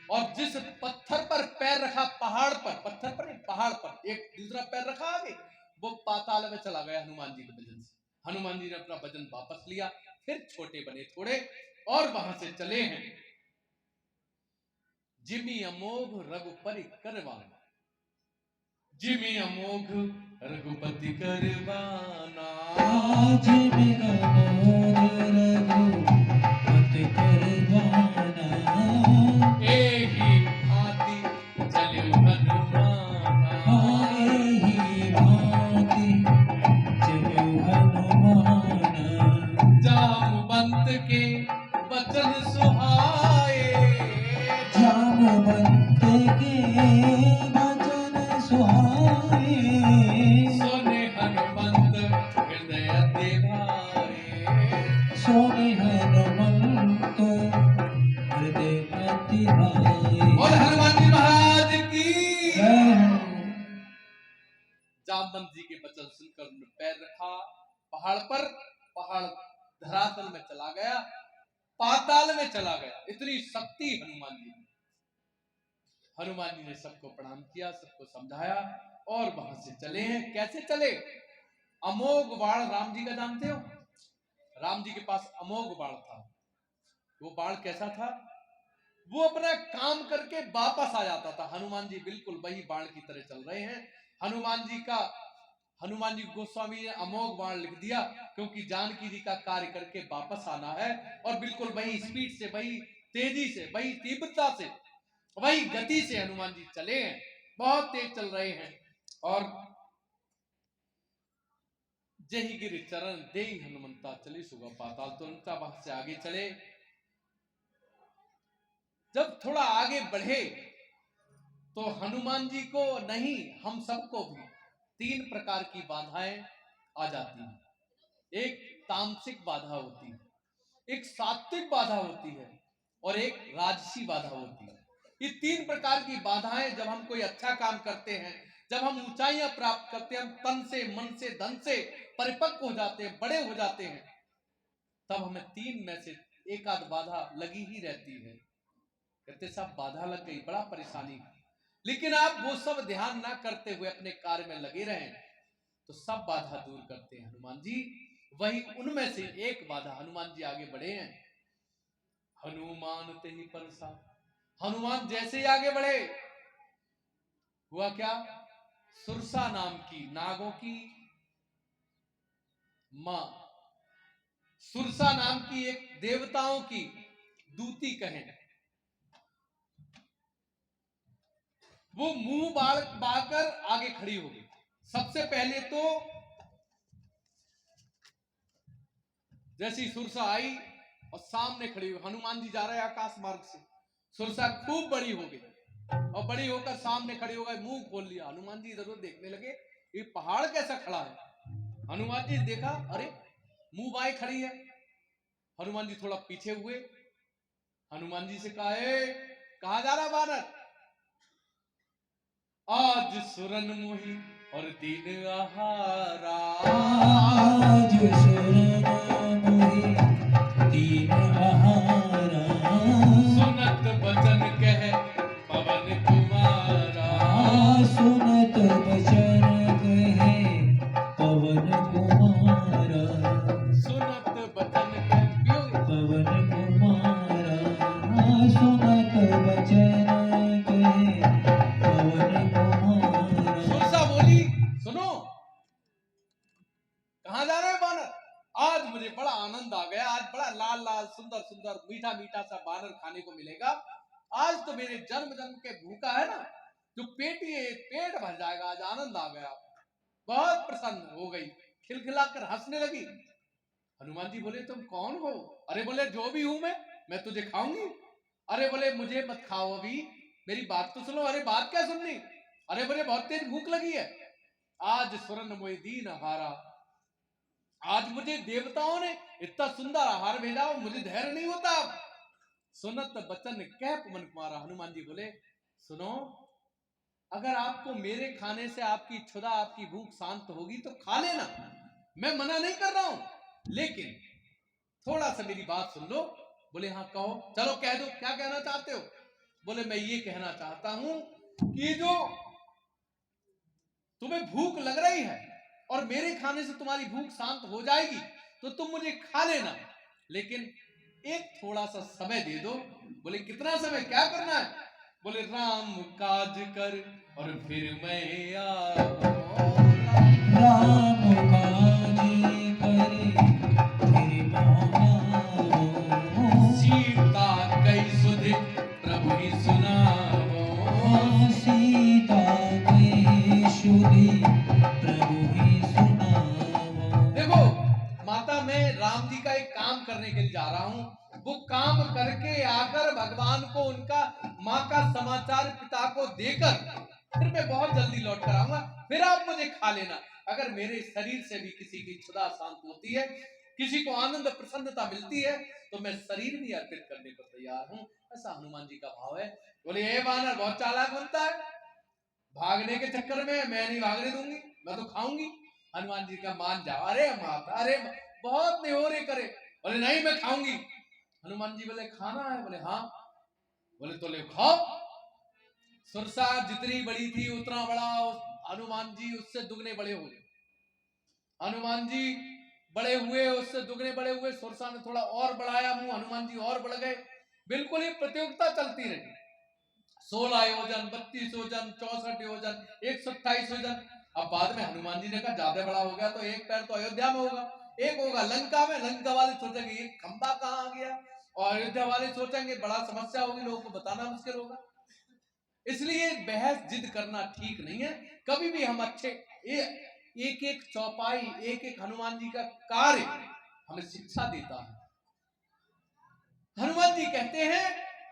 और जिस पत्थर पर पैर रखा, पहाड़ पर, पत्थर पर नहीं पहाड़ पर एक दूसरा पैर रखा आगे, वो पाताल में चला गया हनुमान जी के वजन से। हनुमान जी ने अपना वजन वापस लिया, फिर छोटे बने थोड़े और वहां से चले हैं। जिमी अमोघ रघुपति करवाना, जिमी अमोघ रघुपति करवाना, जिमी अमोघ रघुपति करवाना, एही भांति चले हनुमाना, एही भांति चले हनुमाना, जामवंत के वचन सुहाए, जामवंत के वचन सुहाए, सुने हनुमंत हृदय दिवाए, सोने हनुमंत हृदय दिवाए। और हनुमान जी महाराज की जय हो। जामवंत जी के वचन सुनकर उन्होंने पैर रखा पहाड़ पर, पहाड़ धरातल में चला गया, पाताल में चला गया। इतनी शक्ति हनुमान जी में। हनुमान जी ने सबको प्रणाम किया, सबको समझाया और वहां से चले हैं। कैसे चले? अमोघ बाण राम जी का जानते हो? राम जी के पास अमोघ बाण था। वो बाण कैसा था? वो अपना काम करके वापस आ जाता था। हनुमान जी बिल्कुल वही बाण की तरह चल रहे हैं। हनुमान जी गोस्वामी ने अमोघ बाण लिख दिया क्योंकि जानकी जी का कार्य करके वापस आना है और बिल्कुल वही स्पीड से, वही तेजी से, वही तीव्रता से, वही गति से हनुमान जी चले हैं। बहुत तेज चल रहे हैं और जही गिर चरण देई हनुमंता चले सुगा पाताल तुरंत। वहां से आगे चले। जब थोड़ा आगे बढ़े तो हनुमान जी को नहीं, हम सबको भी 3 प्रकार की बाधाएं आ जाती हैं। एक तामसिक बाधा होती है, एक सात्विक बाधा होती है और एक राजसी बाधा होती है। ये 3 प्रकार की बाधाएं जब हम कोई अच्छा काम करते हैं, जब हम ऊंचाइयां प्राप्त करते हैं, हम तन से, मन से, धन से परिपक्व हो जाते हैं, बड़े हो जाते हैं, तब हमें 3 में से एक आध बाधा लगी ही रहती है। कहते सब बाधा लग गई, बड़ा परेशानी। लेकिन आप वो सब ध्यान ना करते हुए अपने कार्य में लगे रहें तो सब बाधा दूर करते हैं हनुमान जी। वही उनमें से एक बाधा, हनुमान जी आगे बढ़े हैं। हनुमान ते ही परसा, हनुमान जैसे ही आगे बढ़े हुआ क्या? सुरसा नाम की नागों की मां सुरसा नाम की एक देवताओं की दूती कहें, वो मुंह बाकर आगे खड़ी हो गई। सबसे पहले तो जैसी सुरसा आई और सामने खड़ी हुई, हनुमान जी जा रहे हैं आकाश मार्ग से, सुरसा खूब बड़ी हो गई और बड़ी होकर सामने खड़ी हो गई, मुंह खोल लिया। हनुमान जी इधर उधर देखने लगे, ये पहाड़ कैसा खड़ा है। हनुमान जी देखा, अरे मुंह बाएं खड़ी है। हनुमान जी थोड़ा पीछे हुए, हनुमान जी से कहा, कहा जा रहा बानर? आज सुरन मोही और दीन आहारा, आज सुरन मोही दीन आहारा, सुनत बचन कह पवन कुमारा, सुनत बचन कहे पवन कुमारा, सुनत बचन कह क्यों? पवन कुमारा, सुनत बचन कहे पवन कुमारा। सुरसा बोली, सुनो, कहां जा रहे हो बानर? आज मुझे बड़ा आनंद आ गया, आज बड़ा लाल लाल सुंदर सुंदर मीठा मीठा सा बानर खाने को मिलेगा। आज तो मेरे जन्म जन्म के भूखा है ना, जो पेटी है पेट भर जाएगा, आज आनंद आ गया। बहुत प्रसन्न हो गई, खिलखिलाकर हंसने लगी। हनुमान जी बोले, तुम कौन हो? अरे बोले, जो भी हूं मैं तुझे खाऊंगी। अरे बोले, मुझे मत खाओ अभी, मेरी बात तो सुनो। अरे बात क्या सुननी? अरे बोले, बहुत तेज भूख लगी है। आज सुरन मोहि दीन आहारा, आज मुझे देवताओं ने इतना सुंदर आहार भेजा और मुझे धैर्य नहीं होता। सुनत बचन कह पवन कुमारा। हनुमान जी बोले, सुनो, अगर आपको मेरे खाने से आपकी क्षुधा आपकी भूख शांत होगी तो खा लेना, मैं मना नहीं कर रहा हूं, लेकिन थोड़ा सा मेरी बात सुन लो। बोले, हाँ कहो, चलो कह दो, क्या कहना चाहते हो? बोले, मैं ये कहना चाहता हूं कि जो तुम्हें भूख लग रही है और मेरे खाने से तुम्हारी भूख शांत हो जाएगी तो तुम मुझे खा लेना, लेकिन एक थोड़ा सा समय दे दो। बोले, कितना समय, क्या करना है? बोले, राम काज कर और फिर मैं आऊं। राम काज करे फिर मानो, सीता कई सुधि प्रभु ही सुनाओ, सीता के सुधि प्रभु ही सुनाओ। देखो माता, मैं राम जी का एक काम करने के लिए जा रहा हूं, वो काम करके आकर भगवान को उनका माँ का समाचार पिता को देकर फिर मैं बहुत जल्दी लौट कर आऊंगा, फिर आप मुझे खा लेना। अगर मेरे शरीर से भी किसी की क्षुधा शांत होती है, किसी को आनंद प्रसन्नता मिलती है, तो मैं शरीर भी अर्पित करने को तैयार हूं। ऐसा हनुमान जी का भाव है। बोले, ये बानर बहुत चालाक बनता है, भागने के चक्कर में मैं नहीं भागने दूंगी, मैं तो खाऊंगी। हनुमान जी का मान जाओ। अरे माता, अरे बहुत निहोरे करे। बोले, नहीं मैं खाऊंगी। हनुमान जी बोले, खाना है? बोले, हाँ। बोले, तो ले खाओ। सुरसा जितनी बड़ी थी उतना बड़ा हनुमान जी उससे दुगने बड़े हुए। हनुमान जी बड़े हुए, उससे दुगने बड़े हुए। सुरसा ने थोड़ा और बढ़ाया मुंह, हनुमान जी और बढ़ गए। बिल्कुल ही प्रतियोगिता चलती रही। 16 योजन, 32 योजन, 64 योजन, 128 योजन। अब बाद में हनुमान जी ने कहा, ज्यादा बड़ा हो गया तो एक पैर तो अयोध्या में होगा, एक होगा लंका में। लंका वाले सोचेंगे ये खंबा कहां आ गया, और अयोध्या वाले सोचेंगे बड़ा समस्या होगी, लोगों को बताना मुश्किल होगा। इसलिए बहस जिद करना ठीक नहीं है। कभी भी हम अच्छे एक एक चौपाई, एक एक हनुमान जी का कार्य हमें शिक्षा देता है। हनुमान जी कहते हैं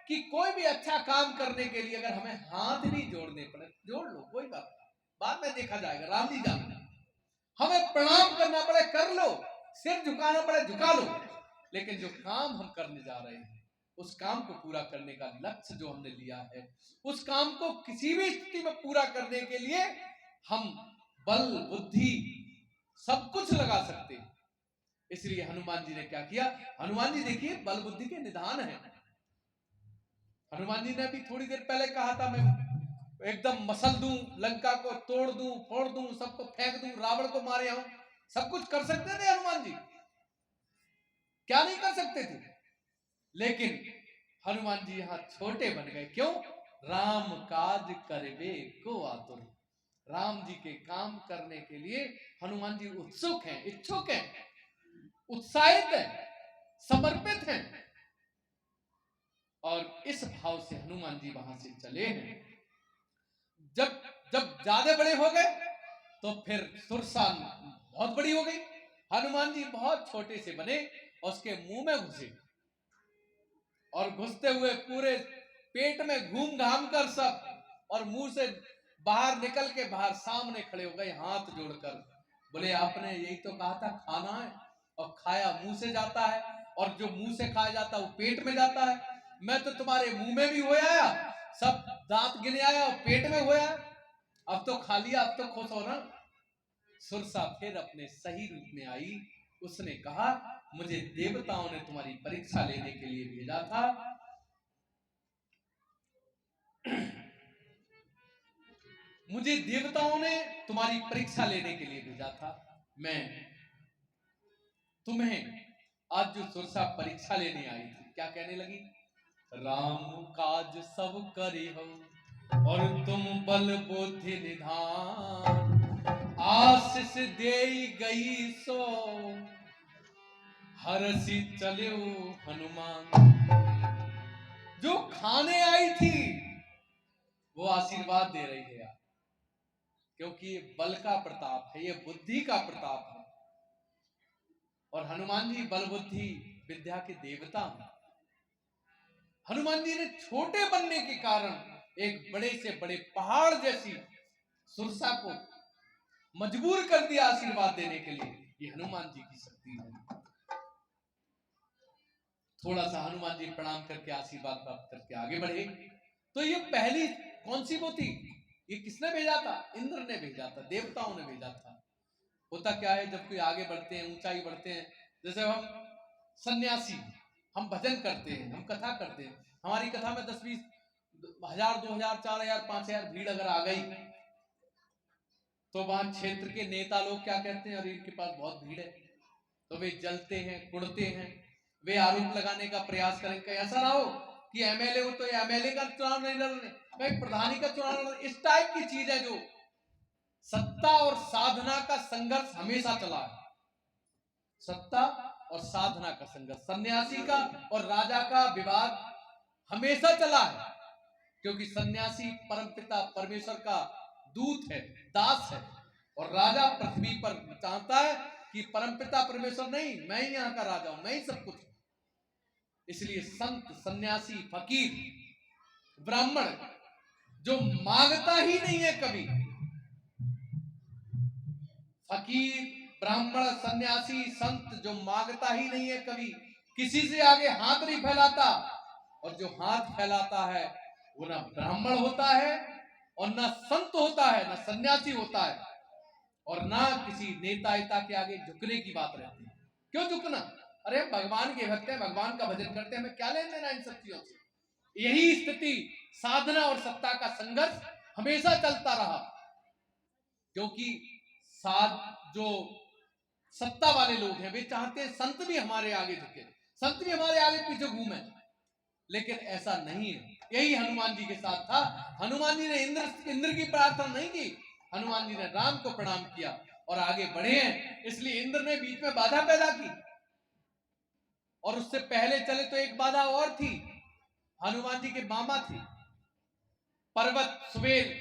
कि कोई भी अच्छा काम करने के लिए अगर हमें हाथ भी जोड़ने पड़े, जोड़ लो, कोई बात नहीं, बाद में देखा जाएगा, राम जी जाने। हमें प्रणाम करना पड़े कर लो, सिर झुकाना पड़े झुका लो, लेकिन जो काम हम करने जा रहे हैं उस काम को पूरा करने का लक्ष्य जो हमने लिया है, उस काम को किसी भी स्थिति में पूरा करने के लिए हम बल बुद्धि सब कुछ लगा सकते हैं। इसलिए हनुमान जी ने क्या किया? हनुमान जी देखिए बल बुद्धि के निधान है। हनुमान जी ने अभी थोड़ी देर पहले कहा था, मैं एकदम मसल दूं, लंका को तोड़ दूं, फोड़ दूं, सबको फेंक दूं, रावण को मारे आऊं। सब कुछ कर सकते थे हनुमान जी, क्या नहीं कर सकते थे? लेकिन हनुमान जी यहां छोटे बन गए। क्यों? राम काज करबे को आतुर। राम जी के काम करने के लिए हनुमान जी उत्सुक हैं, इच्छुक हैं। उत्साहित हैं, समर्पित हैं। और इस भाव से हनुमान जी वहां से चले हैं। जब जब ज्यादा बड़े हो गए तो फिर सुरसा बहुत बड़ी हो गई। हनुमान जी बहुत छोटे से बने और उसके मुंह में घुसे, और घुसते हुए पूरे पेट में घूम घाम कर सब, और मुंह से बाहर निकल के बाहर सामने खड़े हो गए हाथ जोड़कर। बोले आपने यही तो कहा था खाना है, और खाया मुंह से जाता है, और जो मुंह से खाया जाता है वो पेट में जाता है। मैं तो तुम्हारे मुंह में भी हो आया, सब दांत गिने आया और पेट में होया, अब तो खा लिया, अब तो खुश हो ना। सुरसा फिर अपने सही रूप में आई। उसने कहा मुझे देवताओं ने तुम्हारी परीक्षा लेने के लिए भेजा था। मुझे देवताओं ने तुम्हारी परीक्षा लेने के लिए भेजा था। मैं तुम्हें आज जो सुरसा परीक्षा लेने आई थी, क्या कहने लगी? राम काज सब करे हो और तुम बल बुद्धि निधान, आशीष दे गई सो हरसी चले हनुमान। जो खाने आई थी वो आशीर्वाद दे रही है, क्योंकि ये बल का प्रताप है, ये बुद्धि का प्रताप है। और हनुमान जी बल बुद्धि विद्या के देवता हैं। हनुमान जी ने छोटे बनने के कारण एक बड़े से बड़े पहाड़ जैसी सुरसा को मजबूर कर दिया आशीर्वाद देने के लिए। ये हनुमान जी की शक्ति है। थोड़ा सा हनुमान जी प्रणाम करके आशीर्वाद प्राप्त करके आगे बढ़े। तो ये पहली कौन सी वो थी? ये किसने भेजा था? इंद्र ने भेजा था, देवताओं ने भेजा था। होता क्या है, जब कोई आगे बढ़ते हैं, ऊंचाई बढ़ते हैं, जैसे हम सन्यासी, हम भजन करते हैं, हम कथा करते हैं, हमारी कथा में 10-20 हजार, 2000, 4000, 5000 भीड़ अगर आ गई, तो वहां क्षेत्र के नेता लोग क्या कहते हैं? अरे इनके पास बहुत भीड़ है। तो वे जलते हैं, कुड़ते हैं, वे आरोप लगाने का प्रयास करेंगे, ऐसा ना हो कि एमएलए हो तो एमएलए का चुनाव नहीं लड़ रहे, मैं प्रधानी का चुनाव लड़ रहे। इस टाइप की चीज है, जो सत्ता और साधना का संघर्ष हमेशा चला है। सत्ता और साधना का संघर्ष, सन्यासी का और राजा का विवाद हमेशा चला है, क्योंकि सन्यासी परमपिता परमेश्वर का दूत है, दास है, और राजा पृथ्वी पर चाहता है कि परमपिता परमेश्वर नहीं, मैं ही यहाँ का राजा हूं, मैं ही सब कुछ। इसलिए संत, सन्यासी, फकीर, ब्राह्मण जो मांगता ही नहीं है कभी, फकीर, ब्राह्मण, सन्यासी, संत जो मांगता ही नहीं है कभी, किसी से आगे हाथ नहीं फैलाता, और जो हाथ फैलाता है वो ना ब्राह्मण होता है, और ना संत होता है, ना सन्यासी होता है, और ना किसी नेता के आगे झुकने की बात रहती है। क्यों झुकना? अरे भगवान के भक्त हैं, भगवान का भजन करते हैं, हमें क्या लेना देना इन सब चीजों से। यही स्थिति साधना और सत्ता का संघर्ष हमेशा चलता रहा, क्योंकि जो सत्ता वाले लोग हैं वे चाहते हैं संत भी हमारे आगे झुके, संत भी हमारे आगे पीछे घूमे, लेकिन ऐसा नहीं है। यही हनुमान जी के साथ था। हनुमान जी ने इंद्र की प्रार्थना नहीं की, हनुमान जी ने राम को प्रणाम किया और आगे बढ़े हैं। इसलिए इंद्र ने बीच में बाधा पैदा की, और उससे पहले चले तो एक बाधा और थी, हनुमान जी के मामा थे पर्वत सुबेल,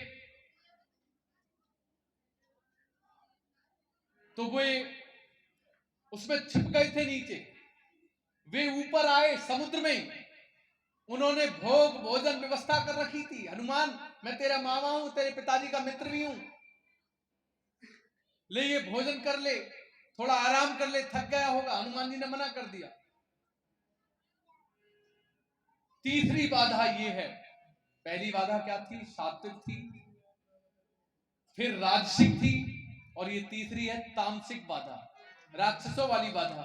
तो वे उसमें छिप गए थे नीचे। वे ऊपर आए समुद्र में, उन्होंने भोजन व्यवस्था कर रखी थी। हनुमान, मैं तेरा मामा हूं, तेरे पिताजी का मित्र भी हूं, ले ये भोजन कर ले, थोड़ा आराम कर ले, थक गया होगा। हनुमान जी ने मना कर दिया। तीसरी बाधा ये है, पहली बाधा क्या थी? सात्विक थी, फिर राजसिक थी, और ये तीसरी है तामसिक बाधा, राक्षसों वाली बाधा।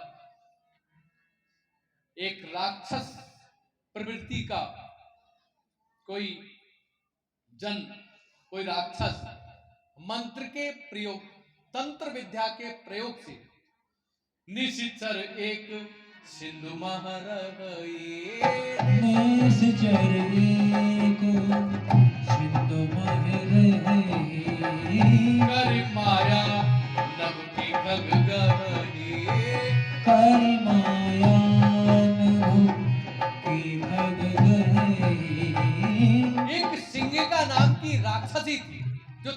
एक राक्षस प्रवृत्ति का कोई जन, कोई राक्षस मंत्र के प्रयोग, तंत्र विद्या के प्रयोग से निशिचर एक सिंधु महरये, निशिचर एक सिंधु महरये, कर माया नभ की खग गहरी, कर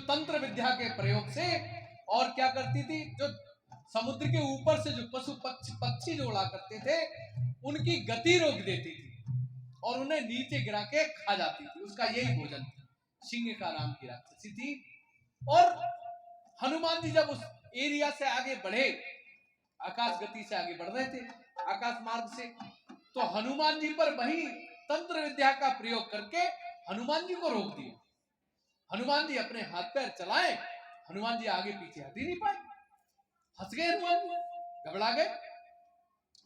तंत्र विद्या के प्रयोग से, और क्या करती थी, जो समुद्र के ऊपर से जो पशु पक्षी जो उड़ा करते थे उनकी गति रोक देती थी और उन्हें नीचे गिरा के खा जाती थी। उसका यही भोजन था। सिंहिका नाम की राक्षसी थी। और हनुमान जी जब उस एरिया से आगे बढ़े, आकाश गति से आगे बढ़ रहे थे आकाश मार्ग से, तो हनुमान जी पर वही तंत्र विद्या का प्रयोग करके हनुमान जी को रोक दिया। हनुमान जी अपने हाथ पैर चलाए, हनुमान जी आगे पीछे हट ही नहीं पाए। हंस गए हनुमान जी, घबरा गए।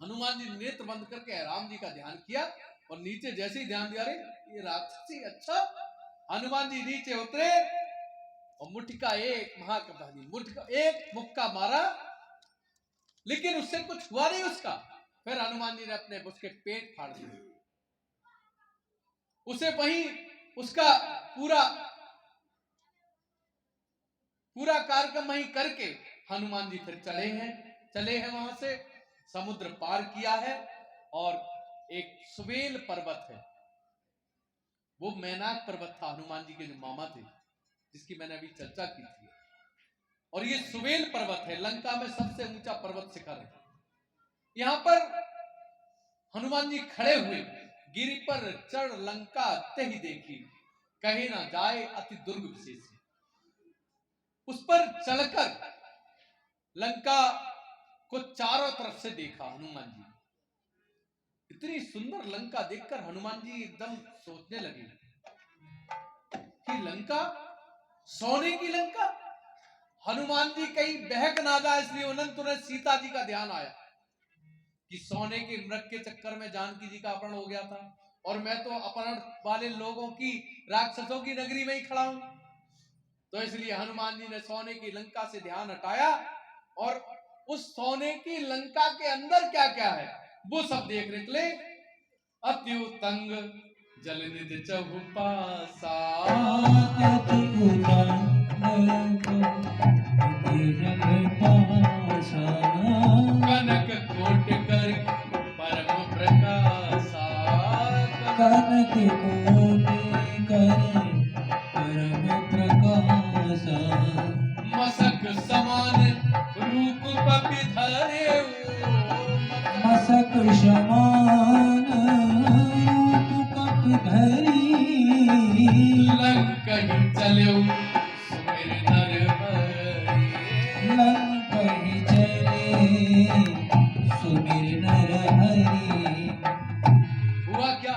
हनुमान जी नेत्र बंद करके राम जी का ध्यान किया और नीचे जैसे ही ध्यान दिया, अरे ये राक्षसी, अच्छा। हनुमान जी नीचे उतरे और मुट्ठिका एक महाकपाली मुट्ठिका एक मुक्का मारा, लेकिन उससे कुछ हुआ नहीं उसका। फिर हनुमान जी ने अपने उसके पेट फाड़ दिए, उसे वहीं उसका पूरा कार्यक्रम वहीं करके हनुमान जी फिर चले हैं वहां से, समुद्र पार किया है और एक सुवेल पर्वत है, वो मैनाक पर्वत था हनुमान जी के जो मामा थे, जिसकी मैंने अभी चर्चा की थी। और ये सुवेल पर्वत है, लंका में सबसे ऊंचा पर्वत शिखर है। यहां पर हनुमान जी खड़े हुए, गिरि पर चढ़ लंका तहि देखी, कहे ना जाए अति दुर्ग विशेष। उस पर चढ़कर लंका को चारों तरफ से देखा हनुमान जी। इतनी सुंदर लंका देखकर हनुमान जी एकदम सोचने लगे कि लंका, सोने की लंका। हनुमान जी कहीं बहक ना जाए, इसलिए उन्होंने सीता जी का ध्यान आया कि सोने के मृग के चक्कर में जानकी जी का अपहरण हो गया था और मैं तो अपहरण वाले लोगों की, राक्षसों की नगरी में ही खड़ा हूं। तो इसलिए हनुमान जी ने सोने की लंका से ध्यान हटाया और उस सोने की लंका के अंदर क्या क्या है वो सब देखने के लिए अति उतंग जल निधि चहुपासा, कनक कोट कर परम प्रकाशा, कनक कोटि कर परम प्रकाशा, मसक समान रूप पपि धरे, मसक समान रूप कपि धरी, लंकहि चल्यो सुमिर नर हरि, लंकहि चले सुमिर नर हरि। हुआ क्या,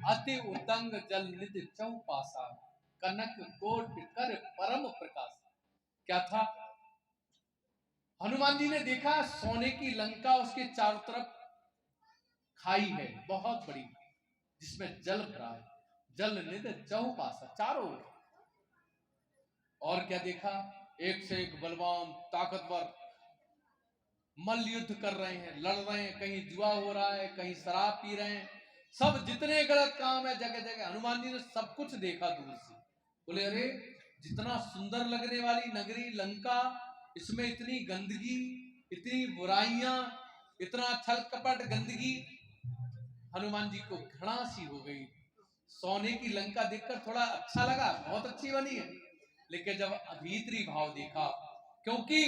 अति उतंग जल निधि चहुपासा, कनक कोट कर परम प्रकाश। क्या था, हनुमान जी ने देखा सोने की लंका, उसके चारों तरफ खाई है बहुत बड़ी, जिसमें जल भरा है, जल निधि चहुपासा, चारों ओर। और क्या देखा, एक से एक बलवान ताकतवर मल्ल युद्ध कर रहे हैं, लड़ रहे हैं, कहीं जुआ हो रहा है, कहीं शराब पी रहे हैं, सब जितने गलत काम है जगह जगह। हनुमान जी ने सब कुछ देखा दूर से, बोले अरे जितना सुंदर लगने वाली नगरी लंका, इसमें इतनी गंदगी, इतनी बुराइयां, इतना छल कपट गंदगी। हनुमान जी को घृणा सी हो गई। सोने की लंका देखकर थोड़ा अच्छा लगा, बहुत अच्छी बनी है, लेकिन जब भीतरी भाव देखा, क्योंकि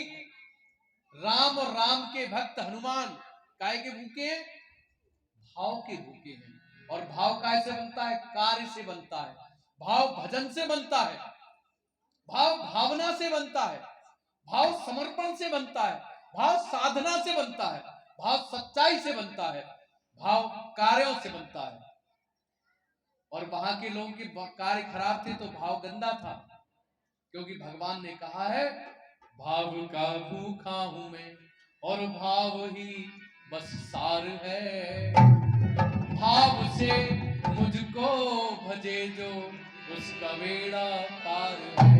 राम और राम के भक्त हनुमान काय के भूखे हैं, भाव के भूखे हैं। और भाव काय से बनता है, कार्य से बनता है, भाव भजन से बनता है, भाव भावना से बनता है, भाव समर्पण से बनता है, भाव साधना से बनता है, भाव सच्चाई से बनता है, भाव कार्यों से बनता है। और वहां के लोगों के कार्य खराब थे तो भाव गंदा था, क्योंकि भगवान ने कहा है भाव का भूखा हूं मैं और भाव ही बस सार है, भाव से मुझको भजे जो उसका बेड़ा पार है,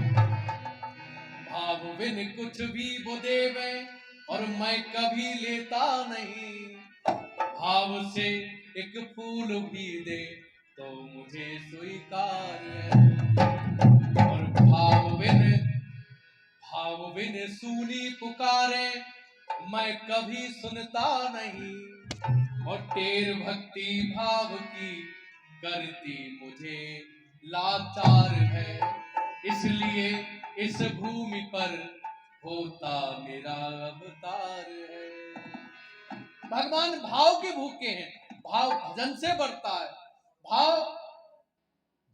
भाव बिन कुछ भी वो देवे और मैं कभी लेता नहीं, भाव से एक फूल भी दे तो मुझे स्वीकार है, और भाव बिन सूनी पुकारे मैं कभी सुनता नहीं, और टेर भक्ति भाव की करती मुझे लाचार है, इसलिए इस भूमि पर होता मेरा अवतार है। भगवान भाव के भूखे हैं, भाव भजन से बढ़ता है। भाव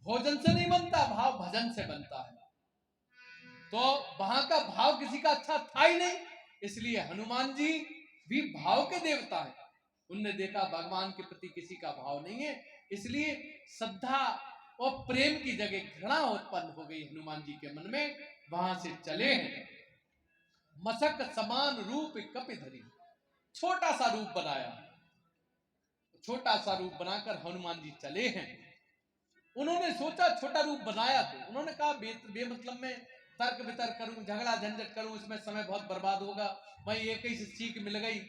भोजन से नहीं बनता, भाव भजन से बनता है। तो वहां का भाव किसी का अच्छा था ही नहीं, इसलिए हनुमान जी भी भाव के देवता हैं। उनने देखा भगवान के प्रति किसी का भाव नहीं है, इसलिए श्रद्धा और प्रेम की जगह घृणा उत्पन्न हो गई हनुमान जी के मन में। वहां से चले हैं। मसक समान रूप कपिधरी, छोटा सा रूप बनाया, छोटा सा रूप बनाकर हनुमान जी चले हैं। उन्होंने सोचा छोटा रूप बनाया तो उन्होंने कहा बेमतलब में तर्क वितर्क करूं, झगड़ा झंझट करूं, इसमें समय बहुत बर्बाद होगा। वही एक ही सीख मिल गई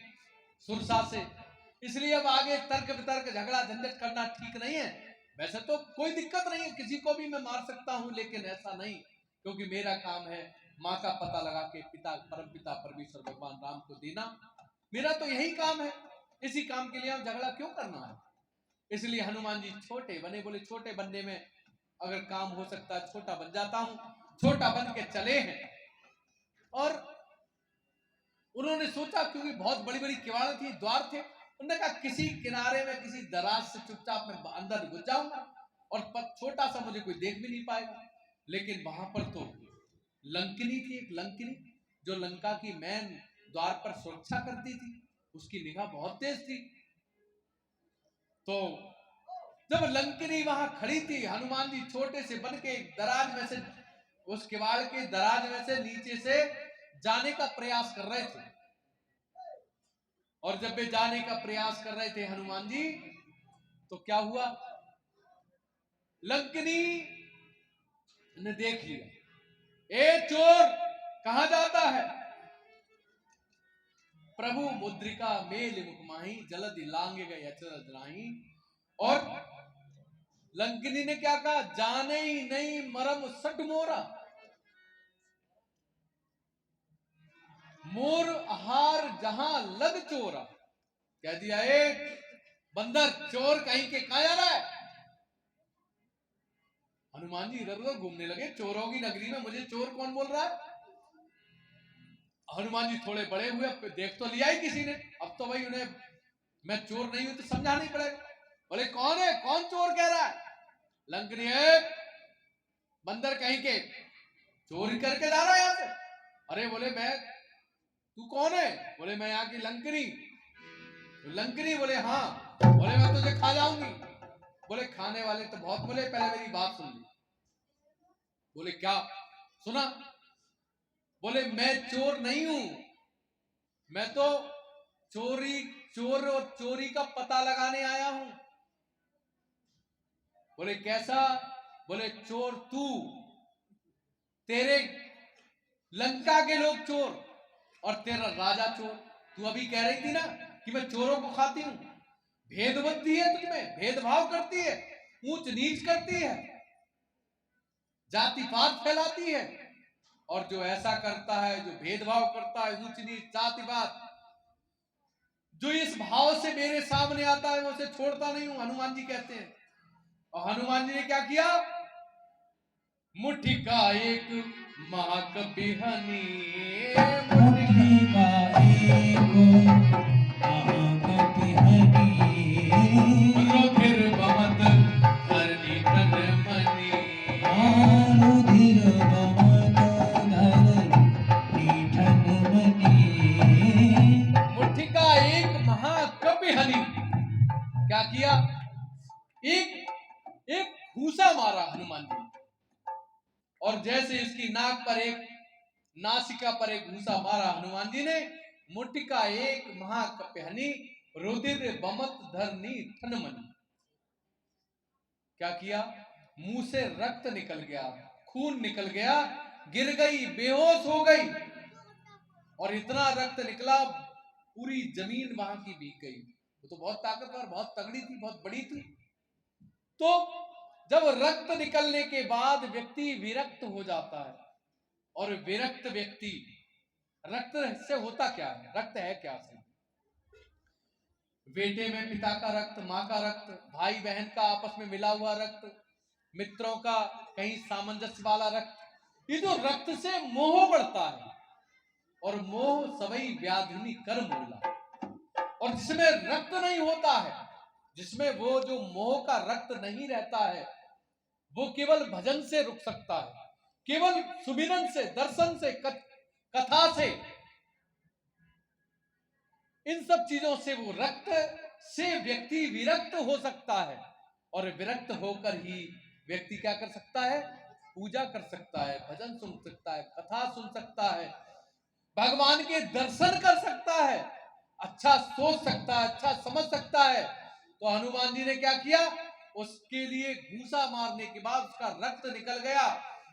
सुरसा से, इसलिए अब आगे तर्क वितर्क झगड़ा झंझट करना ठीक नहीं है। वैसे तो कोई दिक्कत नहीं है, किसी को भी मैं मार सकता हूं, लेकिन ऐसा नहीं, क्योंकि मेरा काम है माँ का पता लगा के पिता परम पिता परमेश्वर भगवान राम को देना, मेरा तो यही काम है। इसी काम के लिए हम झगड़ा क्यों करना है? इसलिए हनुमान जी छोटे बने, बोले छोटे बनने में अगर काम हो सकता है छोटा बन जाता हूं। छोटा बन के चले हैं और उन्होंने सोचा, क्योंकि बहुत बड़ी बड़ी किवाड़ थी, द्वार थे, उन्होंने कहा किसी किनारे में किसी दराज से चुपचाप मैं अंदर घुस जाऊंगा और छोटा सा मुझे कोई देख भी नहीं पाएगा। लेकिन वहां पर तो लंकिनी थी, एक लंकिनी जो लंका की मैन द्वार पर सुरक्षा करती थी, उसकी निगाह बहुत तेज थी। तो जब लंकिनी वहां खड़ी थी, हनुमान जी छोटे से बन के एक दराज में से, उस किवाड़ के दराज में से नीचे से जाने का प्रयास कर रहे थे। और जब वे जाने का प्रयास कर रहे थे हनुमान जी, तो क्या हुआ, लंकिनी ने देख लिया, ए चोर कहां जाता है? प्रभु मुद्रिका मेल मुख माही, जलदि लांगे गए अचरज नाही। और लंकिनी ने क्या कहा, जाने ही नहीं मरम सट मोरा, मोर आहार जहां लग चोरा। कह दिया, ए बंदर चोर कहीं के कहां जा रहा है? हनुमान जी इधर उधर घूमने लगे, चोरों की नगरी में मुझे चोर कौन बोल रहा है? हनुमान जी थोड़े बड़े हुए, देख तो लिया ही किसी ने, अब तो भाई उन्हें मैं चोर नहीं हूं तो समझाना ही पड़ेगा। बोले कौन है, कौन चोर कह रहा है? लंकनी है, बंदर कहीं के, चोरी करके जा रहा है यहां से। अरे बोले मैं, तू कौन है? बोले मैं यहाँ की लंकनी। तो लंकनी बोले हाँ। बोले मैं तुझे खा जाऊंगी। बोले खाने वाले तो बहुत, बोले पहले मेरी बात सुन ली। बोले क्या सुना? बोले मैं चोर नहीं हूं, मैं तो चोर और चोरी का पता लगाने आया हूं। बोले कैसा? बोले चोर तू, तेरे लंका के लोग चोर और तेरा राजा चोर। तू अभी कह रही थी ना कि मैं चोरों को खाती हूं, भेद बुद्धि है तुझमें, भेदभाव करती है, ऊंच नीच करती है, जाति पात फैलाती है। और जो ऐसा करता है, जो भेदभाव करता है, ऊंच नीच जाति पात, जो इस भाव से मेरे सामने आता है, मैं उसे छोड़ता नहीं हूं, हनुमान जी कहते हैं। और हनुमान जी ने क्या किया, मुट्ठी का एक महाकपि हनी, मुट्ठी का एक महाकपि हनी, रुधिर बमत धरनी तन मनी, रुधिर बमत धरनी तन मनी। मुट्ठी का एक महाकपि हनी, क्या किया, एक घूसा मारा हनुमान जी, और जैसे इसकी नाक पर एक, नासिका पर एक घूसा मारा हनुमान जी ने, मुट्ठी का एक महाकपि हनी, रुधिर बमत धरनी ठनमनी। क्या किया, मुंह से रक्त निकल गया, खून निकल गया, गिर गई, बेहोश हो गई, और इतना रक्त निकला पूरी जमीन वहां की भीग गई। वो तो बहुत ताकतवर, बहुत तगड़ी थी, बहुत बड़ी थी। तो जब रक्त निकलने के बाद व्यक्ति विरक्त हो जाता है, और विरक्त व्यक्ति, रक्त से होता क्या है, रक्त है क्या से? बेटे में पिता का रक्त, माँ का रक्त, भाई बहन का आपस में मिला हुआ रक्त, मित्रों का कहीं सामंजस्य वाला रक्त, ये जो रक्त से मोह बढ़ता है, और मोह सवई व्याधिनी कर मूला, और जिसमें रक्त नहीं होता है, जिसमें वो जो मोह का रक्त नहीं रहता है, वो केवल भजन से रुक सकता है, केवल सुमिरन से, दर्शन से, कथा से, इन सब चीजों से वो रक्त से व्यक्ति विरक्त हो सकता है। और विरक्त होकर ही व्यक्ति क्या कर सकता है? पूजा कर सकता है, भजन सुन सकता है, कथा सुन सकता है, भगवान के दर्शन कर सकता है, अच्छा सोच सकता है, अच्छा समझ सकता है। तो हनुमान जी ने क्या किया? उसके लिए घूसा मारने के बाद उसका रक्त निकल गया,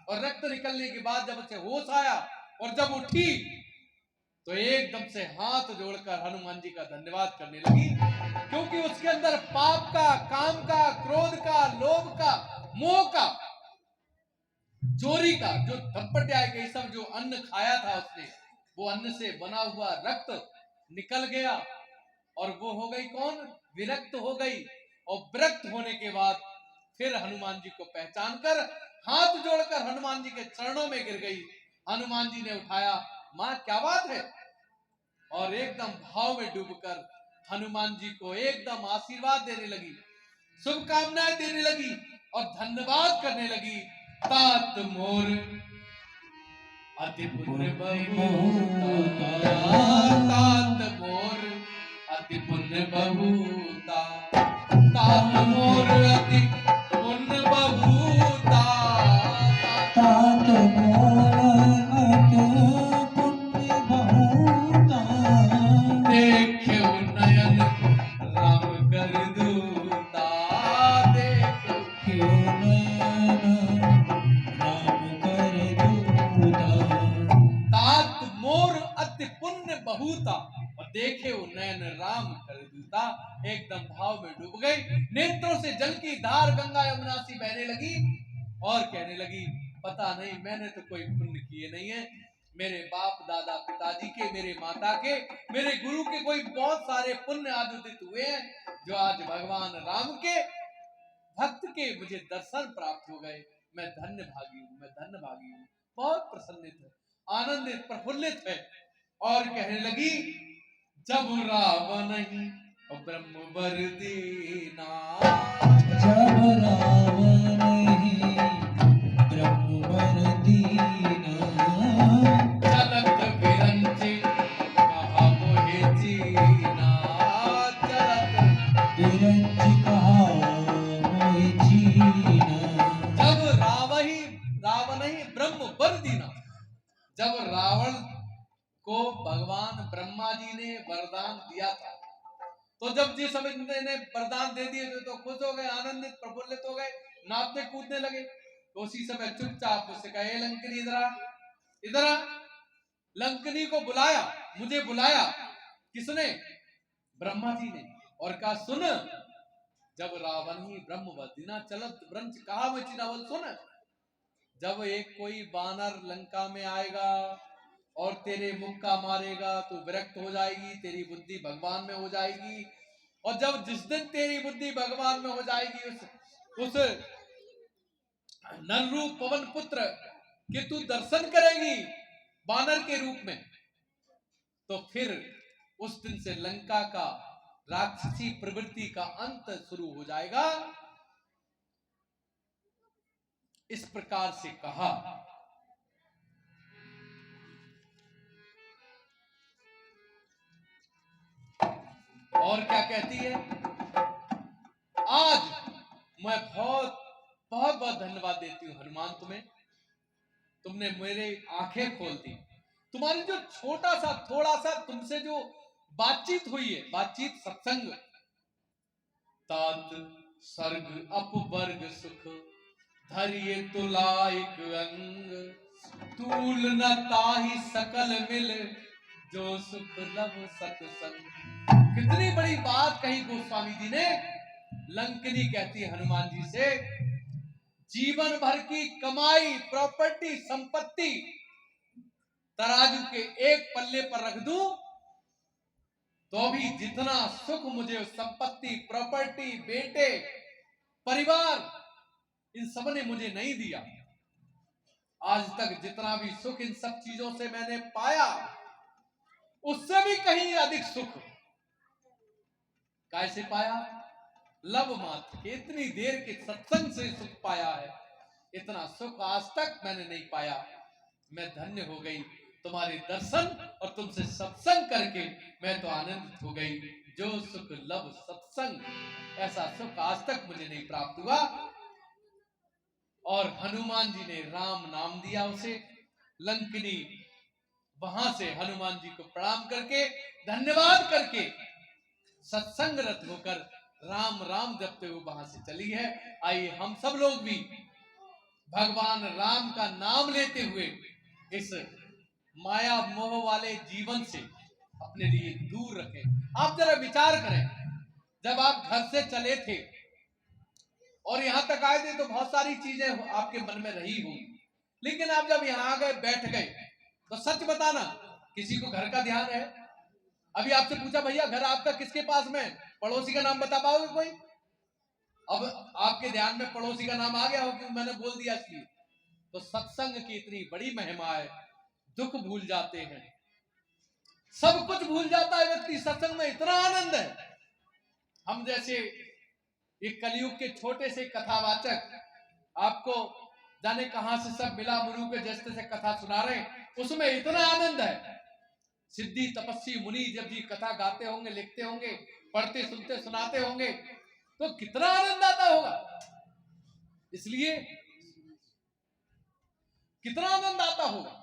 और रक्त निकलने के बाद जब उसे होश आया और जब उठी तो एकदम से हाथ जोड़कर हनुमान जी का धन्यवाद करने लगी, क्योंकि उसके अंदर पाप का, काम का, क्रोध का, लोभ का, मोह का, चोरी का, जो धप्पटाए के सब जो अन्न खाया था उसने, वो अन्न से बना हुआ रक्त निकल गया, और वो हो गई कौन? विरक्त हो गई। और विरक्त होने के बाद फिर हनुमान जी को पहचान कर हाथ जोड़कर हनुमान जी के चरणों में गिर गई। हनुमान जी ने उठाया, मां क्या बात है, और एकदम भाव में डूबकर हनुमान जी को एकदम आशीर्वाद देने लगी, शुभकामनाएं देने लगी और धन्यवाद करने लगी। तात मोर अति पुण्य बहुता, तात मोर अति पुण्य बहुता, तात मोर अति पुण्य बहुता, तात मोर अति पुण्य बहुता, देख्यो नयन राम कर दूता, देख्यो क्यों नयन राम कर दूता। तात मोर अति पुण्य बहुता, और देखे वो नयन राम कर दूता। एकदम भाव में डूब गई, नेत्रों से जल की धार गंगा यमुना सी बहने लगी, और कहने लगी, पता नहीं मैंने तो कोई पुण्य किए नहीं है, मेरे बाप दादा पिताजी के, मेरे माता के, मेरे गुरु के कोई बहुत सारे पुण्य आज उदित हुए हैं, जो आज भगवान राम के भक्त के मुझे दर्शन प्राप्त हो गए। मैं धन्य भागी हूँ, मैं धन्य भागी हूँ। बहुत प्रसन्नित है, आनंदित, प्रफुल्लित है। और कहने लगी, जब रावण ही ब्रह्म वर दीना, जब रावण ही ब्रह्मवर दीना, चलत विरंचि कहा मोहि जीना, चलत विरंच कहा मोहि जीना। जब रावण ही ब्रह्म वर दीना, जब रावण को भगवान ब्रह्मा जी ने वरदान दिया था, तो जब जिस समय ने वरदान दे दिए थे तो खुश हो गए, आनंदित, प्रफुल्लित हो गए, नाचने कूदने लगे। तो उसी समय चुपचाप उससे कहे, लंकनी इधर आ, इधर आ। लंकनी को बुलाया, मुझे बुलाया किसने? ब्रह्मा जी ने, और कहा, सुन, जब रावण ही ब्रह्म वदिना चलत ब्रंच कहा मैं चिनावल, सुन, जब एक कोई बानर लंका में आएगा और तेरे मुख का मारेगा तो विरक्त हो जाएगी, तेरी बुद्धि भगवान में हो जाएगी, और जब जिस दिन तेरी बुद्धि भगवान में हो जाएगी, उस नर रूप पवन पुत्र के तू दर्शन करेगी बानर के रूप में, तो फिर उस दिन से लंका का राक्षसी प्रवृत्ति का अंत शुरू हो जाएगा। इस प्रकार से कहा। और क्या कहती है? आज मैं बहुत बहुत बहुत धन्यवाद देती हूँ हनुमान तुम्हें, तुमने मेरे आंखें खोल दी। तुम्हारी जो छोटा सा, थोड़ा सा तुमसे जो बातचीत हुई है, बातचीत, सत्संग, तात सर्ग अपवर्ग सुख धरिए तुलाइक अंग, तूल न ताहि सकल मिल जो सुख लव सत्संग। कितनी बड़ी बात कही गोस्वामी जी ने। लंकनी कहती है हनुमान जी से, जीवन भर की कमाई, प्रॉपर्टी, संपत्ति तराजू के एक पल्ले पर रख दूं तो भी जितना सुख मुझे संपत्ति, प्रॉपर्टी, बेटे, परिवार, इन सब ने मुझे नहीं दिया। आज तक जितना भी सुख इन सब चीजों से मैंने पाया, उससे भी कहीं अधिक सुख कैसे पाया? लब मात्र के इतनी देर के सत्संग से सुख पाया है। इतना सुख आज तक मैंने नहीं पाया। मैं धन्य हो गई तुम्हारे दर्शन और तुमसे सत्संग करके मैं तो आनंदित हो गई। जो सुख लब सत्संग, ऐसा सुख आज तक मुझे नहीं प्राप्त हुआ। और हनुमान जी ने राम नाम दिया उसे। लंकिनी वहां से हनुमान जी को प्रणाम करके, धन्यवाद करके, सत्संग रत होकर राम राम जपते हुए वहां से चली है। आइए हम सब लोग भी भगवान राम का नाम लेते हुए इस माया मोह वाले जीवन से अपने लिए दूर रखें। आप जरा विचार करें, जब आप घर से चले थे और यहां तक आए थे तो बहुत सारी चीजें आपके मन में रही होंगी, लेकिन आप जब यहां आ गए, बैठ गए, तो सच बताना किसी को घर का ध्यान है? अभी आपसे पूछा भैया घर आपका किसके पास में, पड़ोसी का नाम बता पाओगे कोई? अब आपके ध्यान में पड़ोसी का नाम आ गया हो कि मैंने बोल दिया इसलिए। तो सत्संग की इतनी बड़ी महिमा है। दुख भूल जाते हैं, सब कुछ भूल जाता है व्यक्ति। सत्संग में इतना आनंद है। हम जैसे एक कलयुग के छोटे से कथावाचक आपको जाने कहां से सब मिला मुनु के जैसे से कथा सुना रहे हैं, उसमें इतना आनंद है। सिद्धि तपस्वी मुनि जब ये कथा गाते होंगे, लिखते होंगे, पढ़ते सुनते सुनाते होंगे, तो कितना आनंद आता होगा। इसलिए कितना आनंद आता होगा।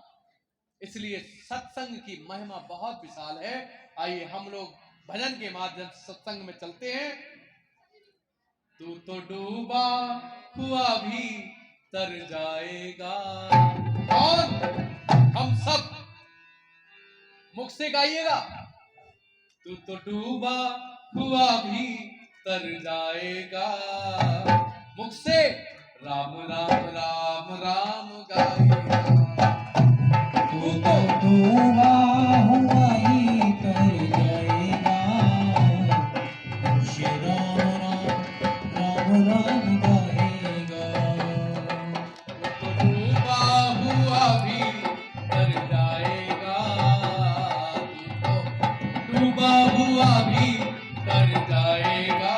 इसलिए सत्संग की महिमा बहुत विशाल है। आइए हम लोग भजन के माध्यम से सत्संग में चलते हैं। तू तो डूबा हुआ भी तर जाएगा। और हम सब मुख से गाइएगा। तू तो डूबा हुआ भी तर जाएगा। मुख से राम राम राम राम गाइएगा। तू तो डूबा हुआ ही तर जाएगा। मुझे राम राम राम राम गाएगा। तू तो डूबा हुआ भी तर जाएगा। तू तो डूबा हुआ भी तर जाएगा।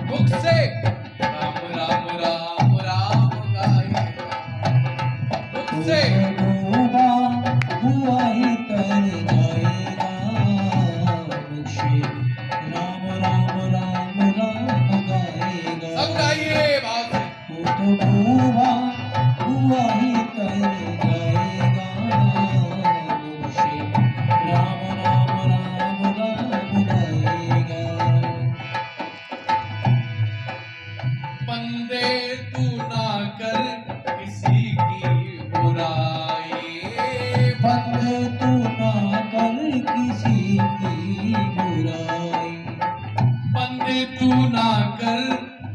मुख से राम राम राम राम गाएगा। मुख से डूबा हुआ ही तर जाएगा। मुझे राम राम राम राम गाएगा। सब गाइए भाव से। तू तो डूबा हुआ ही तर जाएगा। मुझे राम राम राम राम गाएगा। बंदे तू ना कर किसी की बुराई। बंदे तू ना कर किसी की बुराई। बंदे तू ना कर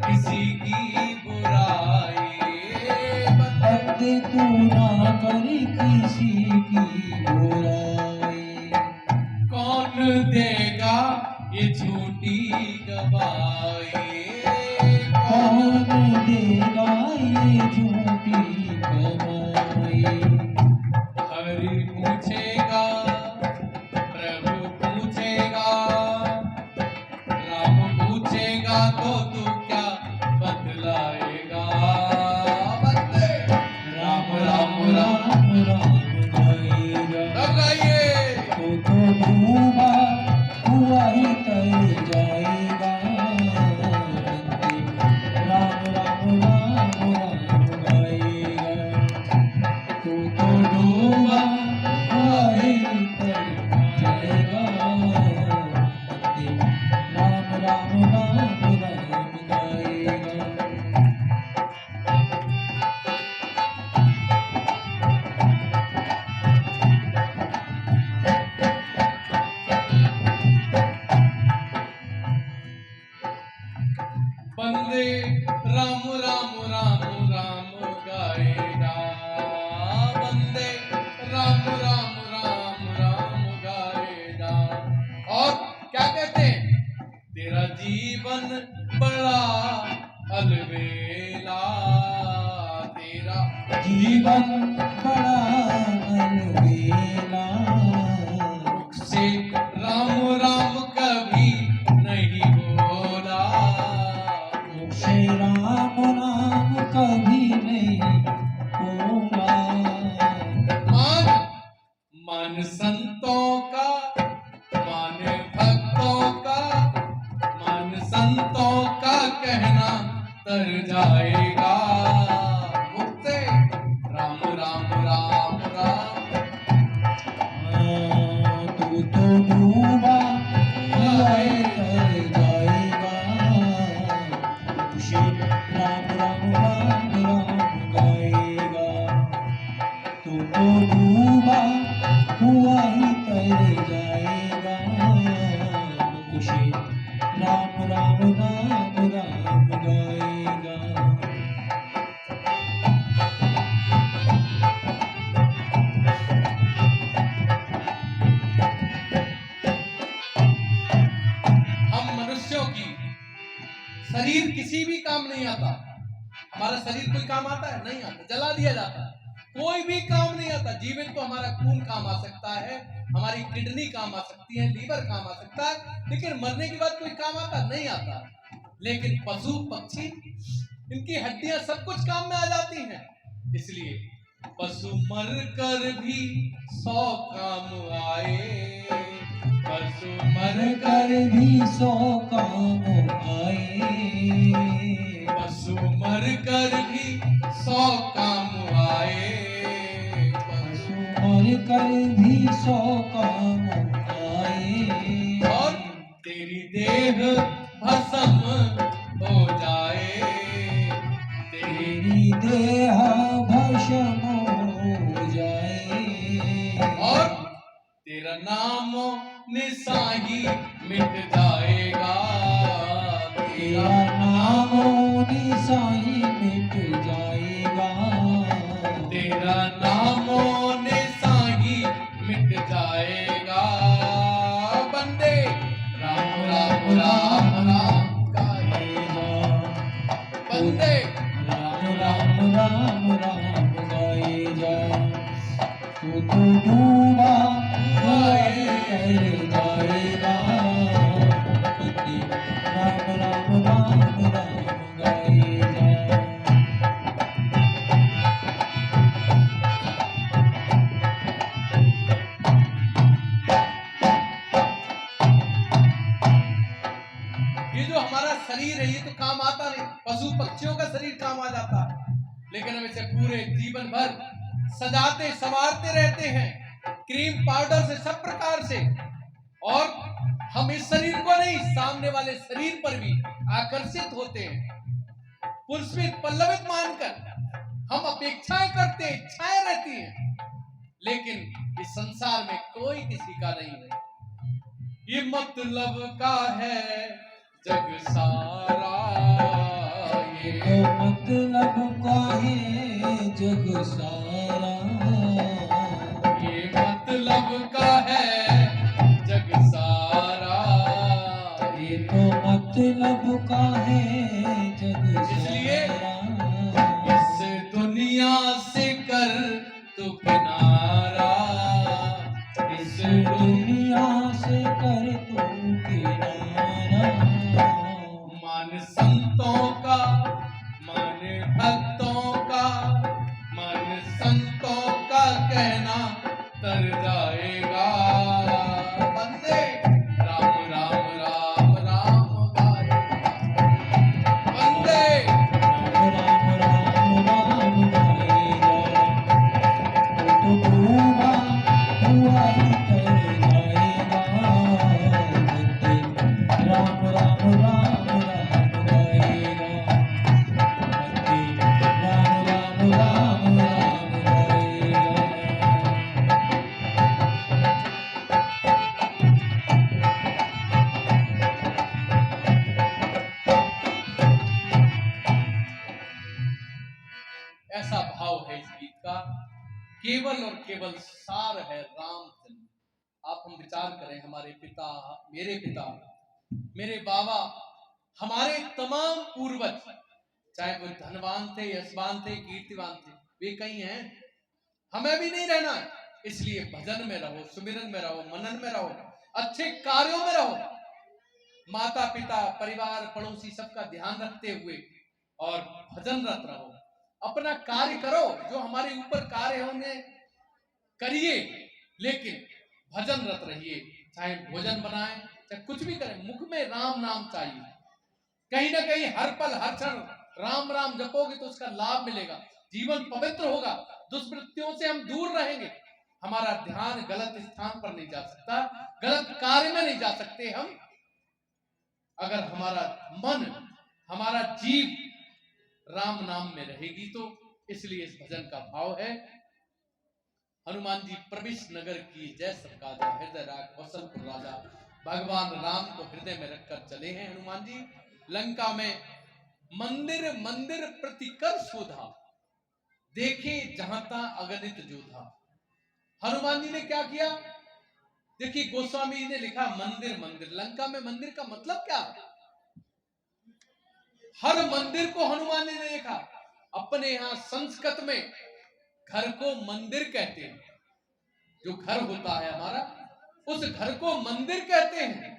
किसी की बुराई। बंदे तू ना कर किसी की बुराई। कौन देगा ये झूठी गवाही। कौन देगा ये झूठी कमाई। हरि पूछेगा, प्रभु पूछेगा, राम पूछेगा तो तू क्या बतलाएगा। बंदे राम राम राम राम राम गाएगा। सब गाइए। तू तो डूबा हुआ ही तर जाएगा। राम राम राम राम गाएगा। तू तो डूबा हुआ ही तर जाएगा। राम राम राम राम गाएगा। बंदे राम राम राम राम गाएगा। बंदे राम राम राम राम गाएगा। और क्या कहते हैं? तेरा जीवन बड़ा अलबेला। तेरा जीवन बड़ा अलबेला। मुख से राम राम कभी नहीं बोला, मुख से राम नाम कभी नहीं बोला। मान मान संतों का, मान भक्तों का, मान संतों का कहना तर जाएगा। मुख से राम राम राम राम, तू तो डूबा हुआ तर जाएगा। खुशी राम राम राम राम गाएगा। तू तो डूबा हुआ ही तर जाएगा। खुशी राम राम राम राम गाएगा। हम मनुष्यों की शरीर किसी भी काम नहीं आता। हमारा शरीर कोई काम आता है? नहीं आता, जला दिया जाता है। कोई भी काम नहीं आता। जीवन तो हमारा खून काम आ सकता है, हमारी किडनी काम आ सकती है, लीवर काम आ सकता है, लेकिन मरने के बाद कोई काम आता? नहीं आता। लेकिन पशु पक्षी, इनकी हड्डियां सब कुछ काम में आ जाती हैं। इसलिए पशु मर कर भी 100 काम आए, पशु मर मर कर भी 100 काम आए। पशु मर कर भी 100 काम आए, पशु मर कर भी 100 काम आए। और तेरी देह भस्म हो जाए, तेरी देह भस्म हो जाए। और तेरा नाम निशाही मिट जाएगा। तेरा नाम निशानी मिट जाएगा। तेरा नाम निशाही मिट जाएगा। बंदे राम राम राम राम गाएगा, बंदे राम राम राम राम गाएगा। तू तो डूबा हुआ तर जाएगा। बंदे राम राम राम राम गाएगा। ये जो हमारा शरीर है ये तो काम आता नहीं। पशु पक्षियों का शरीर काम आ जाता है, लेकिन हम इसे पूरे जीवन भर सजाते संवारते रहते हैं, क्रीम पाउडर से, सब प्रकार से। और हम इस शरीर को नहीं, सामने वाले शरीर पर भी आकर्षित होते हैं, पुष्पित पल्लवित मानकर हम अपेक्षाएं करते हैं, इच्छाएं रहती हैं, लेकिन इस संसार में कोई किसी का नहीं है। ये मतलब का है जग सारा, तो ये मतलब का है जग सारा। ये मतलब का है जग सारा। ये तो मतलब का है जग इसलिए सारा। इस दुनिया से कर तू किनारा, इस दुनिया से कर तू किनारा। मान संतों का, मान भक्तों का, मान संतों का कहना तर जाएगा। बंदे राम राम राम राम गाएगा, बंदे राम राम राम गाएगा। तो डूबा हुआ ही तर जाएगा। बंदे राम राम राम राम गाएगा। बंदे राम राम राम राम गाएगा। ऐसा भाव है इस गीत का, केवल और केवल सार है रामचंद्र। आप हम विचार करें, हमारे पिता, मेरे बाबा, हमारे तमाम पूर्वज, चाहे वो धनवान थे, यशवान थे, कीर्तिवान थे, वे कहीं हैं, हमें भी नहीं रहना है। इसलिए भजन में रहो, सुमिरन में रहो, मनन में रहो, अच्छे कार्यों में रहो, माता पिता परिवार पड़ोसी सबका ध्यान रखते हुए और भजनरत रहो। अपना कार्य करो, जो हमारे ऊपर कार्य होंगे करिए, लेकिन भजनरत रहिए। चाहे भोजन बनाए, चाहे कुछ भी करें, मुख में राम नाम चाहिए। कहीं ना कहीं हर पल हर क्षण राम राम जपोगे तो उसका लाभ मिलेगा, जीवन पवित्र होगा, दुष्वृत्तियों से हम दूर रहेंगे। हमारा ध्यान गलत स्थान पर नहीं जा सकता, गलत कार्य में नहीं जा सकते हम, अगर हमारा मन हमारा जीव राम नाम में रहेगी तो। इसलिए इस भजन का भाव है, हनुमान जी प्रविश नगर की जय सरकाजा, हृदय राग वसलपुर राजा। भगवान राम को हृदय में रखकर चले हैं हनुमान जी लंका में। मंदिर मंदिर प्रतिकर शोधा, देखे जहां ता अगणित जोधा। हनुमान जी ने क्या किया? देखिए गोस्वामी जी ने लिखा मंदिर मंदिर, लंका में मंदिर का मतलब क्या? हर मंदिर को हनुमान जी ने देखा। अपने यहां संस्कृत में घर को मंदिर कहते हैं, जो घर होता है हमारा उस घर को मंदिर कहते हैं।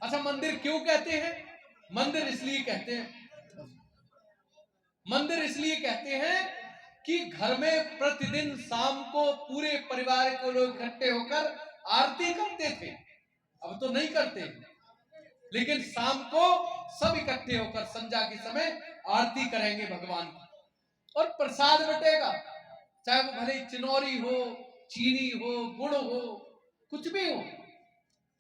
अच्छा, मंदिर क्यों कहते हैं? मंदिर इसलिए कहते हैं, मंदिर इसलिए कहते हैं कि घर में प्रतिदिन शाम को पूरे परिवार को लोग इकट्ठे होकर आरती करते थे। अब तो नहीं करते, लेकिन शाम को सब इकट्ठे होकर संध्या के समय आरती करेंगे भगवान की, और प्रसाद बटेगा, चाहे वो भले चिनौरी हो, चीनी हो, गुड़ हो, कुछ भी हो।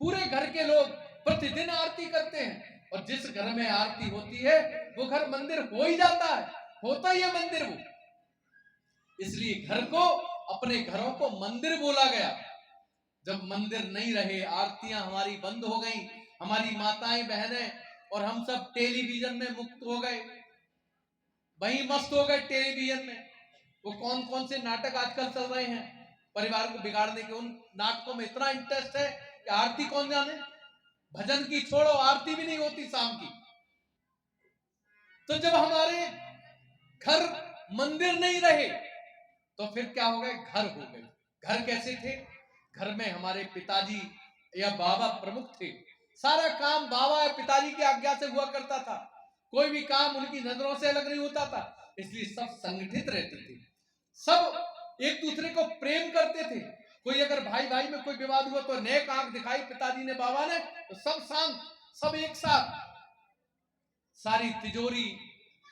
पूरे घर के लोग प्रतिदिन आरती करते हैं, और जिस घर में आरती होती है वो घर मंदिर हो ही जाता है, होता ही है मंदिर वो। इसलिए घर को, अपने घरों को मंदिर बोला गया। जब मंदिर नहीं रहे, आरतियां हमारी बंद हो गई, हमारी माताएं बहनें और हम सब टेलीविजन में मुक्त हो गए, वहीं मस्त हो गए टेलीविजन में। वो कौन कौन से नाटक आजकल चल रहे हैं परिवार को बिगाड़ने के, उन नाटकों में इतना इंटरेस्ट है कि आरती कौन जाने। भजन की छोड़ो, आरती भी नहीं होती शाम की। तो जब हमारे घर मंदिर नहीं रहे तो फिर क्या हो गए? घर हो गए। घर कैसे थे? घर में हमारे पिताजी या बाबा प्रमुख थे। सारा काम बाबा या पिताजी की आज्ञा से हुआ करता था, कोई भी काम उनकी नजरों से अलग नहीं होता था। इसलिए सब संगठित रहते थे, सब एक दूसरे को प्रेम करते थे। कोई अगर भाई भाई में कोई विवाद हुआ तो नेक आंख दिखाई पिताजी ने बाबा ने, तो सब शांत, सब एक साथ। सारी तिजोरी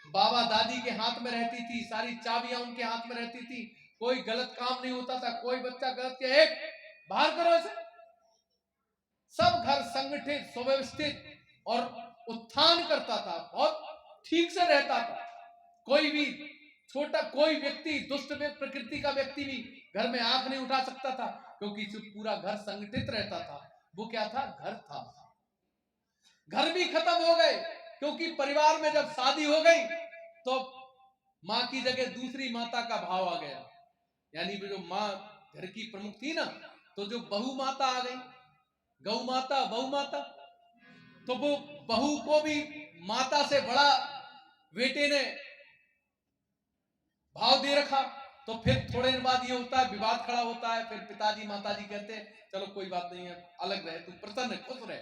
बाबा दादी के हाथ में रहती थी, सारी चाबियां उनके हाथ में रहती थी, कोई गलत काम नहीं होता था। कोई बच्चा गलत किया, एक बाहर करो इसे। सब घर संगठित, सुव्यवस्थित और उत्थान करता था, बहुत ठीक से रहता था। कोई भी छोटा कोई व्यक्ति, दुष्ट प्रकृति का व्यक्ति भी घर में आंख नहीं उठा सकता था, क्योंकि पूरा घर संगठित रहता था। वो क्या था? घर था। घर भी खत्म हो गए, क्योंकि परिवार में जब शादी हो गई तो माँ की जगह दूसरी माता का भाव आ गया। यानी जो माँ घर की प्रमुख थी ना, तो जो बहू माता आ गई, गौ माता, बहु माता। तो वो बहू को भी माता से बड़ा बेटे ने भाव दे रखा। तो फिर थोड़े दिन बाद ये होता है, विवाद खड़ा होता है। फिर पिताजी माताजी कहते हैं चलो कोई बात नहीं है, अलग रहे, तू प्रसन्न खुश रहे।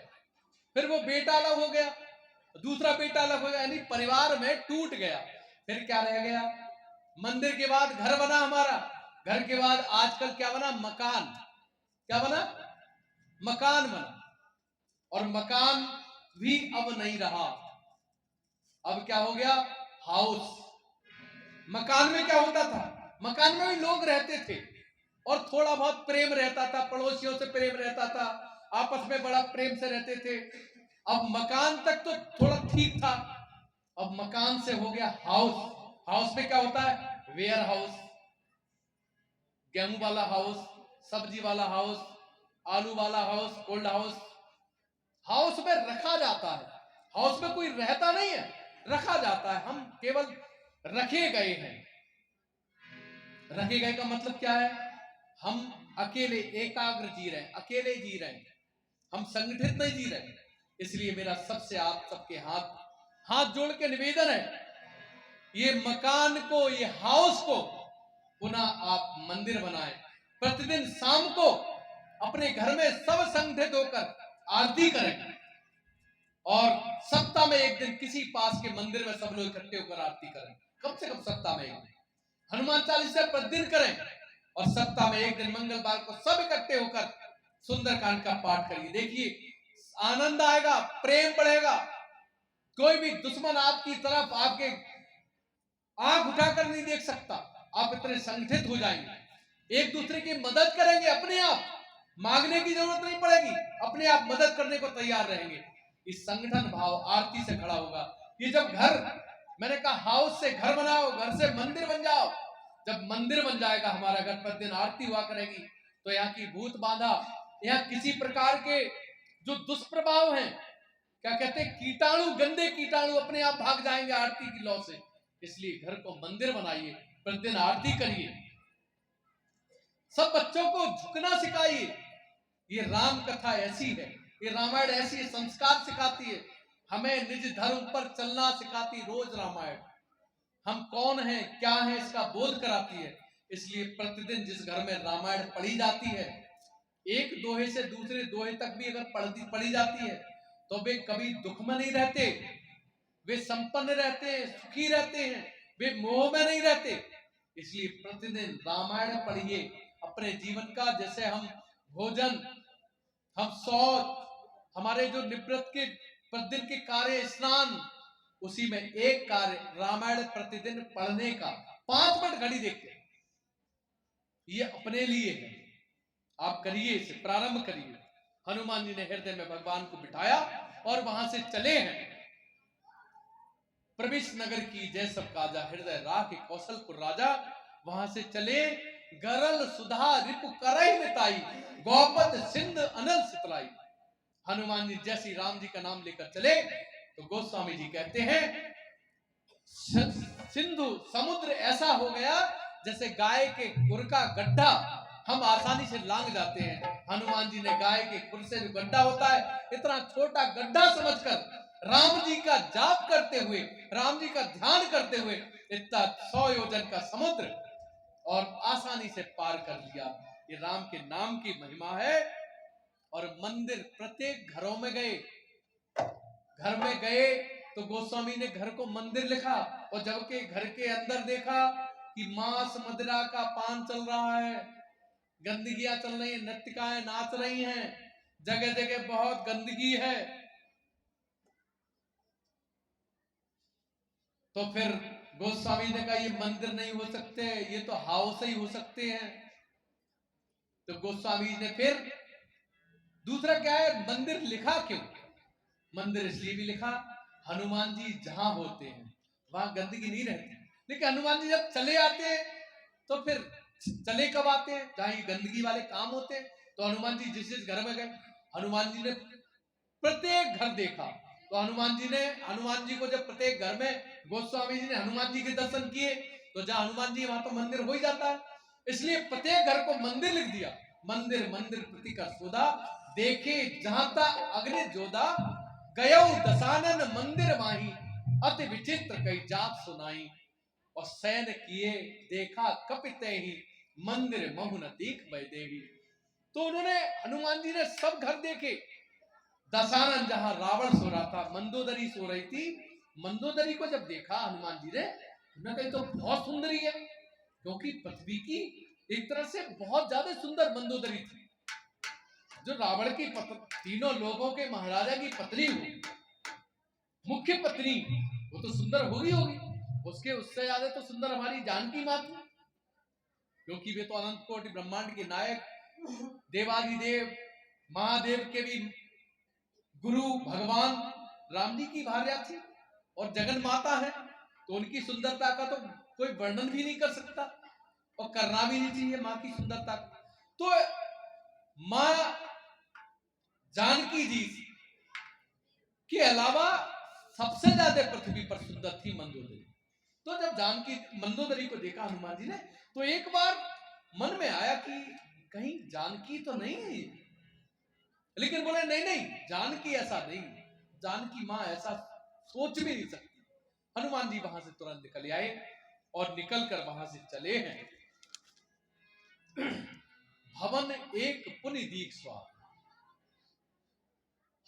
फिर वो बेटा अलग हो गया, दूसरा बेटा अलग हो गया, यानी परिवार में टूट गया। फिर क्या रह गया? मंदिर के बाद घर बना हमारा, घर के बाद आजकल क्या बना? मकान। क्या बना? मकान बना। और मकान भी अब नहीं रहा, अब क्या हो गया? हाउस। मकान में क्या होता था? मकान में भी लोग रहते थे और थोड़ा बहुत प्रेम रहता था, पड़ोसियों से प्रेम रहता था, आपस में बड़ा प्रेम से रहते थे। अब मकान तक तो थोड़ा ठीक था, अब मकान से हो गया हाउस। हाउस में क्या होता है? वेयर हाउस, गेहूं वाला हाउस, सब्जी वाला हाउस, आलू वाला हाउस, कोल्ड हाउस। हाउस में रखा जाता है, हाउस में कोई रहता नहीं है, रखा जाता है। हम केवल रखे गए हैं। रखे गए का मतलब क्या है? हम अकेले एकाग्र जी रहे हैं, अकेले जी रहे हैं, हम संगठित नहीं जी रहे। इसलिए मेरा सबसे आप सबके हाथ जोड़ के निवेदन है, ये मकान को, ये हाउस को पुनः आप मंदिर बनाएं। प्रतिदिन शाम को अपने घर में सब संगठित होकर आरती करें और सप्ताह में एक दिन किसी पास के मंदिर में सब लोग इकट्ठे होकर आरती करें। कम से कम सप्ताह में एक दिन हनुमान चालीसा प्रतिदिन करें और सप्ताह में एक दिन मंगलवार को सब इकट्ठे होकर सुंदरकांड का पाठ करिए। देखिए आनंद आएगा, प्रेम बढ़ेगा, कोई भी दुश्मन आपकी तरफ आपके आंख उठाकर नहीं देख सकता। आप इतने संगठित हो जाएंगे, एक दूसरे की मदद करेंगे, अपने आप मांगने की जरूरत नहीं पड़ेगी, अपने आप मदद करने को तैयार रहेंगे। इस संगठन भाव आरती से खड़ा होगा। ये जब घर, मैंने कहा हाउस से घर बनाओ, घर से मंदिर बन जाओ। जब मंदिर बन जाएगा हमारा घर, प्रतिदिन आरती हुआ करेगी, तो यहाँ की भूत बाधा, यहाँ किसी प्रकार के जो दुष्प्रभाव हैं, क्या कहते हैं, कीटाणु, गंदे कीटाणु अपने आप भाग जाएंगे आरती की लौ से। इसलिए घर को मंदिर बनाइए, प्रतिदिन आरती करिए, सब बच्चों को झुकना सिखाइए। ये राम कथा ऐसी है, ये रामायण ऐसी संस्कार सिखाती है, हमें निज धर्म पर चलना सिखाती रोज रामायण। हम कौन हैं, क्या हैं, इसका बोध कराती है। इसलिए प्रतिदिन जिस घर में रामायण पढ़ी जाती है, एक दोहे से दूसरे दोहे तक भी अगर पढ़ी जाती है, तो वे कभी दुख में नहीं रहते, वे संपन्न रहते हैं, सुखी रहते हैं, वे मोह में नहीं रहते। इसलिए प्रतिदिन रामायण पढ़िए अपने जीवन का। जैसे हम भोजन, हम शौच, हमारे जो निवृत्त के प्रतिदिन के कार्य, स्नान, उसी में एक कार्य रामायण प्रतिदिन पढ़ने का। 5 मिनट घड़ी देखते, ये अपने लिए है, आप करिए, इसे प्रारंभ करिए। हनुमान जी ने हृदय में भगवान को बिठाया और वहां से चले हैं। प्रविश नगर की जय सब काजा, हृदय राख कौशलपुर राजा। वहां से चले, गरल सुधा रिपु करई मिताई, गौपत सिंध अनल सितलाई। हनुमान जी जैसी राम जी का नाम लेकर चले तो गोस्वामी जी कहते हैं, सिंधु समुद्र ऐसा हो गया जैसे गाय के खुर का गड्ढा हम आसानी से लांग जाते हैं। हनुमान जी ने गाय के खुर से जो गड्ढा होता है, इतना छोटा गड्ढा समझकर राम जी का जाप करते हुए, राम जी का ध्यान करते हुए इतना 100 योजन का समुद्र और आसानी से पार कर लिया। ये राम के नाम की महिमा है। और मंदिर, प्रत्येक घरों में गए, घर में गए तो गोस्वामी ने घर को मंदिर लिखा, और जबकि घर के अंदर देखा कि मांस मदिरा का पान चल रहा है, गंदगियां चल रही है, नर्तिकाएं नाच रही हैं, जगह जगह बहुत गंदगी है। तो फिर गोस्वामी ने कहा ये मंदिर नहीं हो सकते, ये तो हाउस ही हो सकते हैं। तो गोस्वामी ने फिर दूसरा क्या है, मंदिर लिखा क्यों? मंदिर इसलिए भी लिखा, हनुमान जी जहां होते हैं वहां गंदगी नहीं रहती। लेकिन हनुमान जी जब चले आते हैं तो फिर चले कब आते हैं, जहां ये गंदगी वाले काम होते हैं। तो हनुमान जी जिस जिस घर में गए, हनुमान जी ने प्रत्येक घर देखा। तो हनुमान जी को जब प्रत्येक घर में गोस्वामी जी ने हनुमान जी के दर्शन किए, तो जहां हनुमान जी वहां तो मंदिर हो ही जाता है। इसलिए प्रत्येक घर को मंदिर लिख दिया। मंदिर मंदिर प्रति का सोदा, देखे जहां तक अग्नि जोदा, गयो दसानन मंदिर माही, अति विचित्र कई जात सुनाई। और सैन किए देखा कपिते ही, मंदिर महु न दीख वैदेही। तो उन्होंने, हनुमान जी ने सब घर देखे। दसानन जहां रावण सो रहा था, मंदोदरी सो रही थी, मंदोदरी को जब देखा हनुमान जी ने, कही तो बहुत सुंदरी है, क्योंकि पृथ्वी की एक तरह से बहुत ज्यादा सुंदर मंदोदरी थी। जो रावण की तीनों लोगों के महाराजा की पत्नी हो, मुख्य पत्नी, वो तो सुंदर होगी होगी, उससे ज्यादा तो सुंदर हमारी जानकी माँ थी, क्योंकि वे तो अनंत कोटि ब्रह्मांड के नायक, देवादिदेव महादेव के भी गुरु भगवान राम जी की भार्या थी और जगन माता है। तो उनकी सुंदरता का तो कोई वर्णन भी नहीं कर सकता और करना भी नहीं चाहिए माँ की सुंदरता। तो माँ जानकी जी के अलावा सबसे ज्यादा पृथ्वी पर सुंदर थी मंदोदरी। तो जब जानकी मंदोदरी को देखा हनुमान जी ने, तो एक बार मन में आया कि कहीं जानकी तो नहीं है ये। लेकिन बोले नहीं नहीं, जानकी ऐसा नहीं, जानकी माँ ऐसा सोच भी नहीं सकती। हनुमान जी वहां से तुरंत निकल आए और निकल कर वहां से चले हैं। भवन एक पुनि दीक स्वार,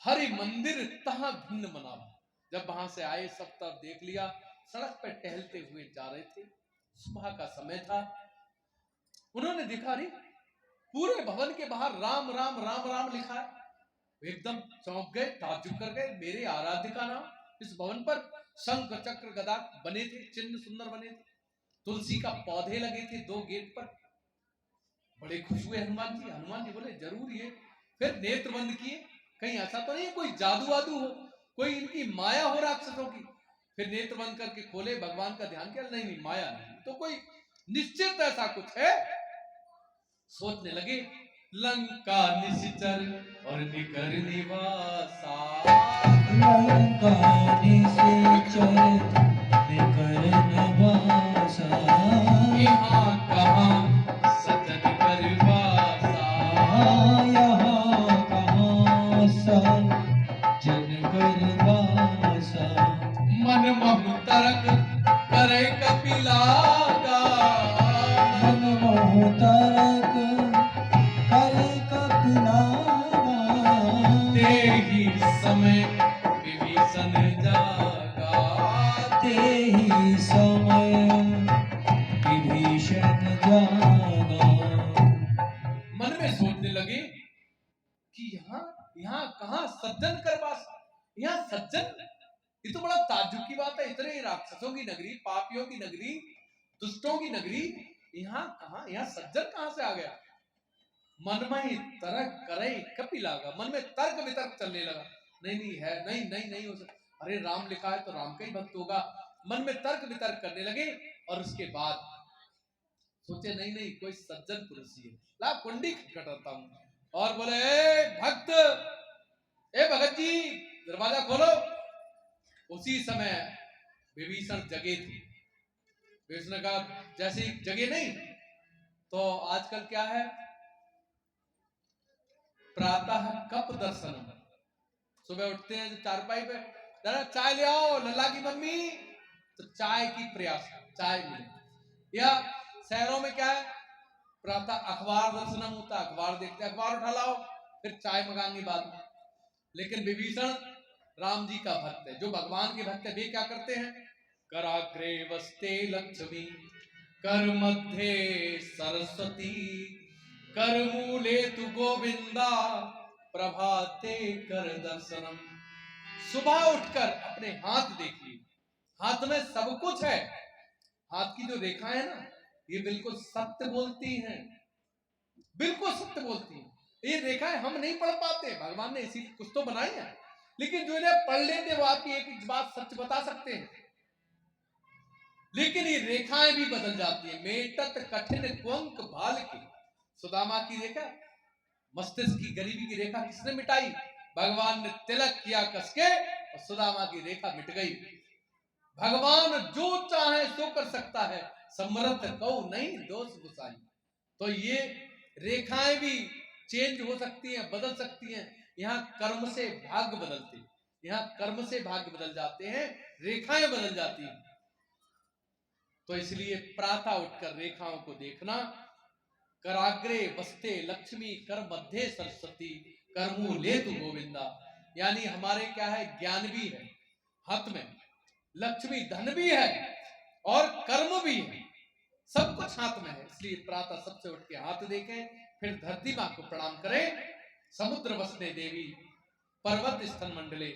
हरि मंदिर तहां भिन्न मनावा। जब वहां से आए सब तरफ देख लिया, सड़क पर टहलते हुए जा रहे थे, सुबह का समय था। उन्होंने देखा रे पूरे भवन के बाहर राम राम राम राम लिखा है। एकदम चौंक गए, ताज्जुब कर गए, मेरे आराध्य का नाम। इस भवन पर शंख चक्र गदा बने थे, चिन्ह सुंदर बने थे, तुलसी का पौधे लगे थे 2 गेट पर। बड़े खुश हुए हनुमान जी। हनुमान जी बोले जरूर ये। फिर नेत्र बंद किए, कहीं ऐसा तो नहीं कोई जादू वादू हो, कोई इनकी माया हो राक्षसों की। फिर नेत्र बंद करके खोले, भगवान का ध्यान किया, नहीं नहीं माया नहीं, तो कोई निश्चित ऐसा कुछ है। सोचने लगे, लंका निश्चर और निकर निवासा, लंका निश्चर निकर निवासा, यहाँ कहाँ सजन करवासा, यहाँ कहाँ सजन करवासा, मन महु तरक करे कपिलागा, मन मोह तरक करे कपिलागा, तेहि समय विभीषण जागा, तेहि समय विभीषण जागा। मन में सोचने लगे कि यहाँ कहाँ सज्जन करवासा, यहाँ सज्जन, ये तो बड़ा ताज्जुब की बात है। इतने राक्षसों की नगरी, पापियों की नगरी, दुष्टों की नगरी, यहाँ कहाँ, यहाँ सज्जन कहाँ से आ गया। मन में ही तर्क करे कपिलागा, मन में तर्क वितर्क चलने लगा, नहीं नहीं है, नहीं नहीं नहीं हो सकता, अरे राम लिखा है तो राम का ही भक्त होगा। मन में तर्क वितर्क करने लगे और उसके बाद सोचे नहीं नहीं कोई सज्जन पुरुष ही है। ला कुंडी खटखटाता हूं और बोले ए भक्त, ए भगत जी दरवाजा खोलो। उसी समय विभीषण जगे थे। विभीषण ने कहा जैसे ही जगे नहीं तो आजकल क्या है, प्रातः कप दर्शन, सुबह उठते हैं चारपाई पे, जरा चाय ले आओ लल्ला की मम्मी, तो चाय की प्रयास, चाय मिले। या शहरों में क्या है, प्रातः अखबार दर्शनम होता, अखबार देखते, अखबार उठा लाओ, फिर चाय मंगाएंगे बाद में। लेकिन विभीषण राम जी का भक्त है, जो भगवान के भक्त है, वे क्या करते हैं, कराग्रे वस्ते लक्ष्मी, कर मध्य सरस्वती, कर मूले तु गोविंदा, प्रभाते कर दर्शनम। सुबह उठकर अपने हाथ देखिए, हाथ में सब कुछ है। हाथ की जो रेखाएं है ना, ये बिल्कुल सत्य बोलती हैं, बिल्कुल सत्य बोलती हैं। ये रेखाएं हम नहीं पढ़ पाते, भगवान ने इसी कुछ तो बनाई है, लेकिन जो इन्हें पढ़ लेते वो आपकी एक बात सच बता सकते हैं। लेकिन ये रेखाएं भी बदल जाती है। मेटत कठिन क्वंक भाल की, सुदामा की रेखा, मस्तिष्क की गरीबी की रेखा किसने मिटाई, भगवान ने तिलक किया कसके और सुदामा की रेखा मिट गई। भगवान जो चाहे सो कर सकता है, समर्थ कहो नहीं दोष गुसाई। तो ये रेखाएं भी चेंज हो सकती हैं, बदल सकती हैं। यहाँ कर्म से भाग्य बदलते, यहाँ कर्म से भाग्य बदल जाते हैं, रेखाएं बदल जाती हैं। तो इसलिए प्रातः उठकर रेखाओं को देखना। कराग्रे बसते लक्ष्मी, कर मध्य सरस्वती, कर मूले तु गोविंदा, यानी हमारे क्या है, ज्ञान भी है हाथ में, लक्ष्मी धन भी है और कर्म भी है, सब कुछ हाथ में है। इसलिए प्रातः सबसे उठ के हाथ देखें, फिर धरती मां को प्रणाम करें। समुद्र वसने देवी पर्वत स्थन मंडले,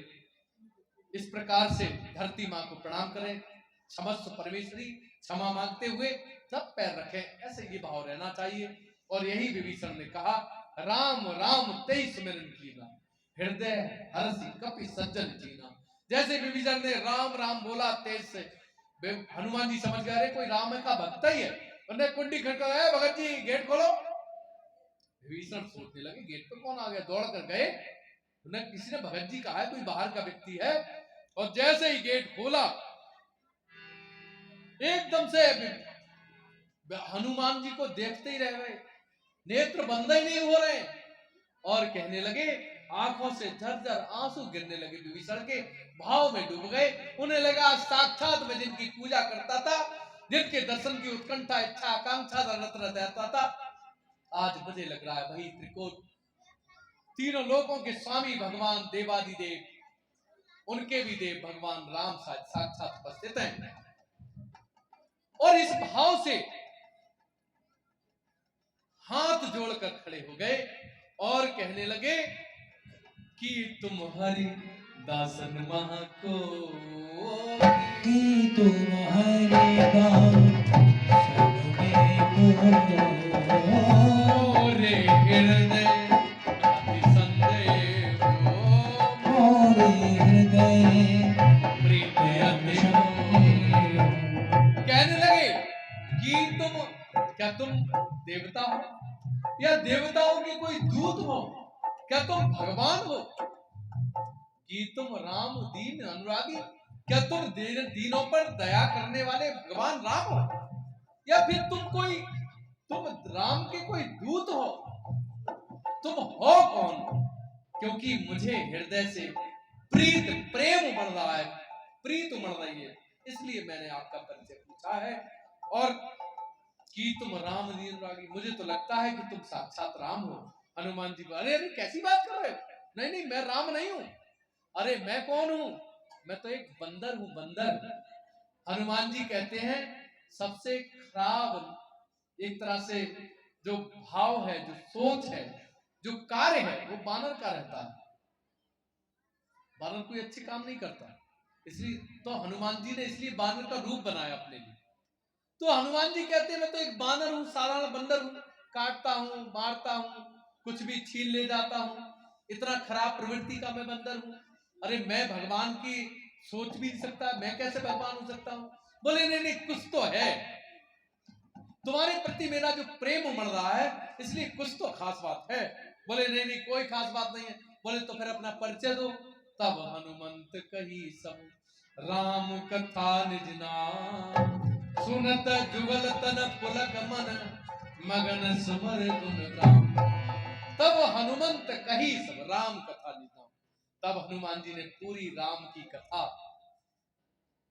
इस प्रकार से धरती मां को प्रणाम करें, क्षमस्व परमेश्वरी, क्षमा मांगते हुए सब पैर रखें, ऐसे ये भाव रहना चाहिए। और यही विभीषण ने कहा, राम राम तेई सुमिरन कीना, हृदय हरसी कपि सज्जन कीना। जैसे विभीषण ने राम राम बोला तेज से, हनुमान जी समझ गए कोई राम का भक्त ही है। उन्होंने कुंडी खटखटाया, भगत जी गेट खोलो। विभीषण सोचने लगे गेट पर कौन आ गया, दौड़ कर गए, उन्हें किसी ने भगत जी कहा है, कोई बाहर का व्यक्ति है। और जैसे ही गेट खोला, एकदम से हनुमान जी को देखते ही रह गए, नेत्र बंद ही नहीं हो रहे, और कहने लगे, आंखों से झरझर आंसू गिरने लगे, विभीषण के भाव में डूब गए। उन्हें लगा साक्षात मैं जिनकी पूजा करता था, जिनके दर्शन की उत्कंठा इच्छा आकांक्षा रहता था, आज मुझे लग रहा है भाई त्रिकोट तीनों लोकों के स्वामी भगवान देवादिदेव, उनके भी देव भगवान राम साक्षात उपस्थित हैं। और इस भाव से हाथ जोड़कर खड़े हो गए और कहने लगे कि तुम हरि दासन महा को, कि तुम हरि दासन मोरे हृदय अति संदेह, मोरे हृदय प्रीति अति कहने लगे कि तुम देवता हो या देवताओं के कोई दूत हो, क्या तुम भगवान हो, कि तुम राम दीन अनुरागी, क्या तुम दीनों पर दया करने वाले भगवान राम हो, या फिर तुम राम के कोई दूत हो, तुम हो कौन? क्योंकि मुझे हृदय से प्रेम उमड़ रहा है, प्रीत उमड़ रही है, इसलिए मैंने आपका परिचय पूछा है। और कि तुम राम दीन अनुरागी, मुझे तो लगता है कि तुम साक्षात राम हो। हनुमान जी बोले, अरे कैसी बात कर रहे हो? नहीं नहीं, मैं राम नहीं हूं। अरे मैं कौन हूं? मैं तो एक बंदर हूं, बंदर। हनुमान जी कहते हैं सबसे खराब एक तरह से जो भाव है, जो सोच है, जो कार्य है, वो बानर का रहता है। बानर कोई अच्छे काम नहीं करता, इसलिए तो हनुमान जी ने इसलिए बानर का रूप बनाया अपने लिए। तो हनुमान जी कहते हैं मैं तो एक बानर हूं, साधारण बंदर हूं, काटता हूं, मारता हूं, कुछ भी छीन ले जाता हूं, इतना खराब प्रवृत्ति का मैं बंदर हूं। अरे मैं भगवान की सोच भी नहीं सकता, मैं कैसे भगवान हो सकता हूं? बोले नहीं नहीं, कुछ तो है, तुम्हारे प्रति मेरा जो प्रेम उमड़ रहा है, इसलिए कुछ तो खास बात है। बोले नहीं नहीं, कोई खास बात नहीं है। बोले तो फिर अपना परिचय दो। तब हनुमंत कही सब राम कथा निज नाम, सुनत जुगल तन पुलक मन, मगन सुमर गुण राम। तब हनुमंत कही सब राम कथा निज नाम। तब हनुमान जी ने पूरी राम की कथा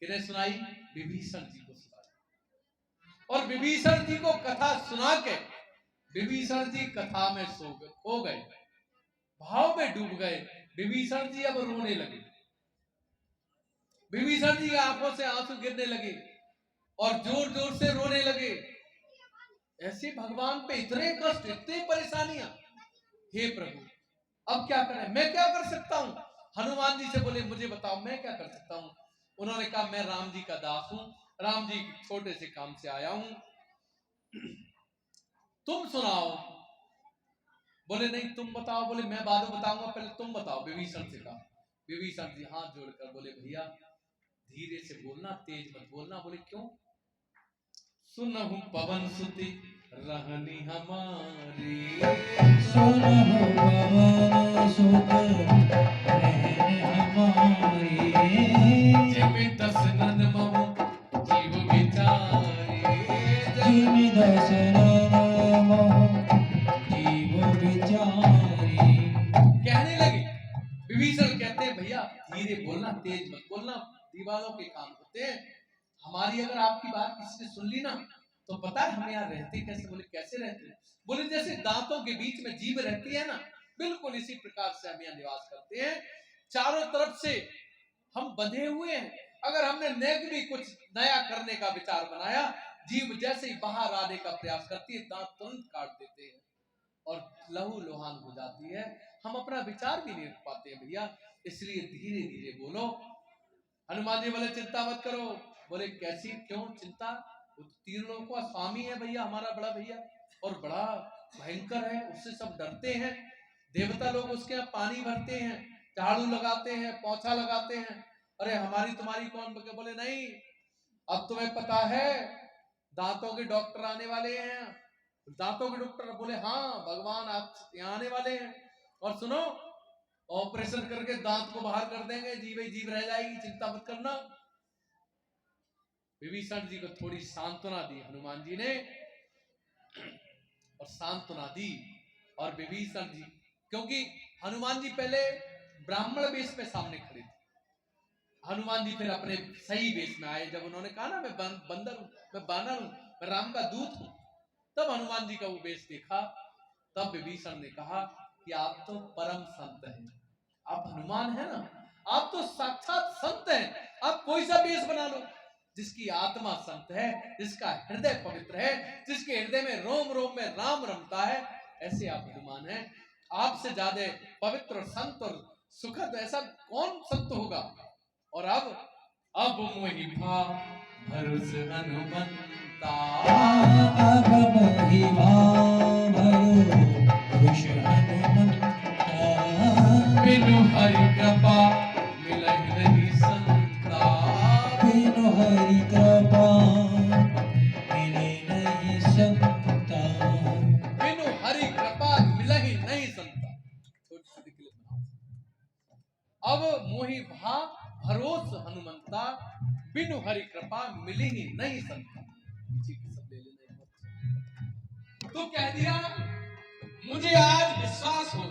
किन्हें सुनाई? विभीषण जी को सुनाई। और विभीषण जी को कथा सुना के विभीषण जी कथा में खो गए, भाव में डूब गए। विभीषण जी अब रोने लगे, विभीषण जी की आंखों से आंसू गिरने लगे और जोर जोर से रोने लगे। ऐसे भगवान पे इतने कष्ट, इतनी परेशानियां, हे प्रभु अब क्या करें, मैं क्या कर सकता हूं? हनुमान जी से बोले मुझे बताओ मैं क्या कर सकता हूं। उन्होंने कहा मैं राम जी का दास हूं, राम जी छोटे से काम से आया हूं, तुम सुनाओ। बोले नहीं तुम बताओ। बोले मैं बाद में बताऊंगा, पहले तुम बताओ। विभीषण से कहा। विभीषण जी हाथ जोड़कर बोले भैया धीरे से बोलना, तेज मत बोलना। बोले क्यों? सुनहु पवन सुति रहनी हमारी, सुनहु पवन सुत रहन हमारी, जिमि दशनन महु जीव विचारी, जिमि दशनन महु जीव विचारी। कहने लगे, विभीषण कहते हैं भैया धीरे बोलना, तेज मत बोलना, दीवालों के कान होते हैं। हमारी अगर आपकी बात किसी ने सुन ली ना तो पता है हम यहाँ रहते कैसे? बोले कैसे रहते? बोले जैसे दांतों के बीच में जीभ रहती है ना, बिल्कुल इसी प्रकार से हम यहाँ निवास करते हैं। चारों तरफ से हम बंधे हुए हैं। अगर हमने नेक भी कुछ नया करने का विचार बनाया, जीभ जैसे ही बाहर आने का प्रयास करती है, दांत तुरंत काट देते हैं और लहू लोहान हो जाती है। हम अपना विचार भी नहीं रख पाते हैं भैया, इसलिए धीरे धीरे बोलो। हनुमान जी बोले चिंता मत करो। बोले कैसी, क्यों चिंता? वो तो तीन लोगों का स्वामी है भैया, हमारा बड़ा भैया, और बड़ा भयंकर है, उससे सब डरते हैं। देवता लोग उसके यहाँ पानी भरते हैं, झाड़ू लगाते हैं, पोछा लगाते हैं। अरे हमारी तुम्हारी कौन? बोले नहीं, अब तुम्हें पता है दांतों के डॉक्टर आने वाले हैं। दांतों के डॉक्टर? बोले हाँ भगवान आप यहाँ आने वाले हैं, और सुनो ऑपरेशन करके दांत को बाहर कर देंगे, जीव ही जीव रह जाएगी, चिंता मत करना। विभीषण जी को थोड़ी सांत्वना दी हनुमान जी ने, और सांत्वना दी। और विभीषण जी, क्योंकि हनुमान जी पहले ब्राह्मण वेश में सामने खड़े थे, हनुमान जी फिर अपने सही वेश में आए। जब उन्होंने कहा ना मैं बंदर हूं, मैं बानर हूं, मैं राम का दूत हूं, तब हनुमान जी का वो वेश देखा तब विभीषण ने कहा कि आप तो परम संत हैं, आप हनुमान है ना, आप तो साक्षात संत हैं, आप कोई सा वेश बना लो। जिसकी आत्मा संत है, जिसका हृदय पवित्र है, जिसके हृदय में रोम रोम में राम रमता है, ऐसे आप हनुमान हैं। आपसे ज्यादा पवित्र और संत और सुखद ऐसा कौन संत होगा। और अब मोहि भा भरोस हनुमंता, अब मोहि भा भरोस हनुमंता, बिनु हरि कृपा मिलहि नहीं संता, बिनु हरि कृपा मिले नहीं संता, बिनु हरि कृपा मिलहि नहीं संता। छोटी छोटी क्लिप बनाओ। अब मोहि भा भरोस हनुमंता, बिनु हरि कृपा मिली ही नहीं संता। पीछे की सब ले लेना। तो कह दिया मुझे आज विश्वास हो गया।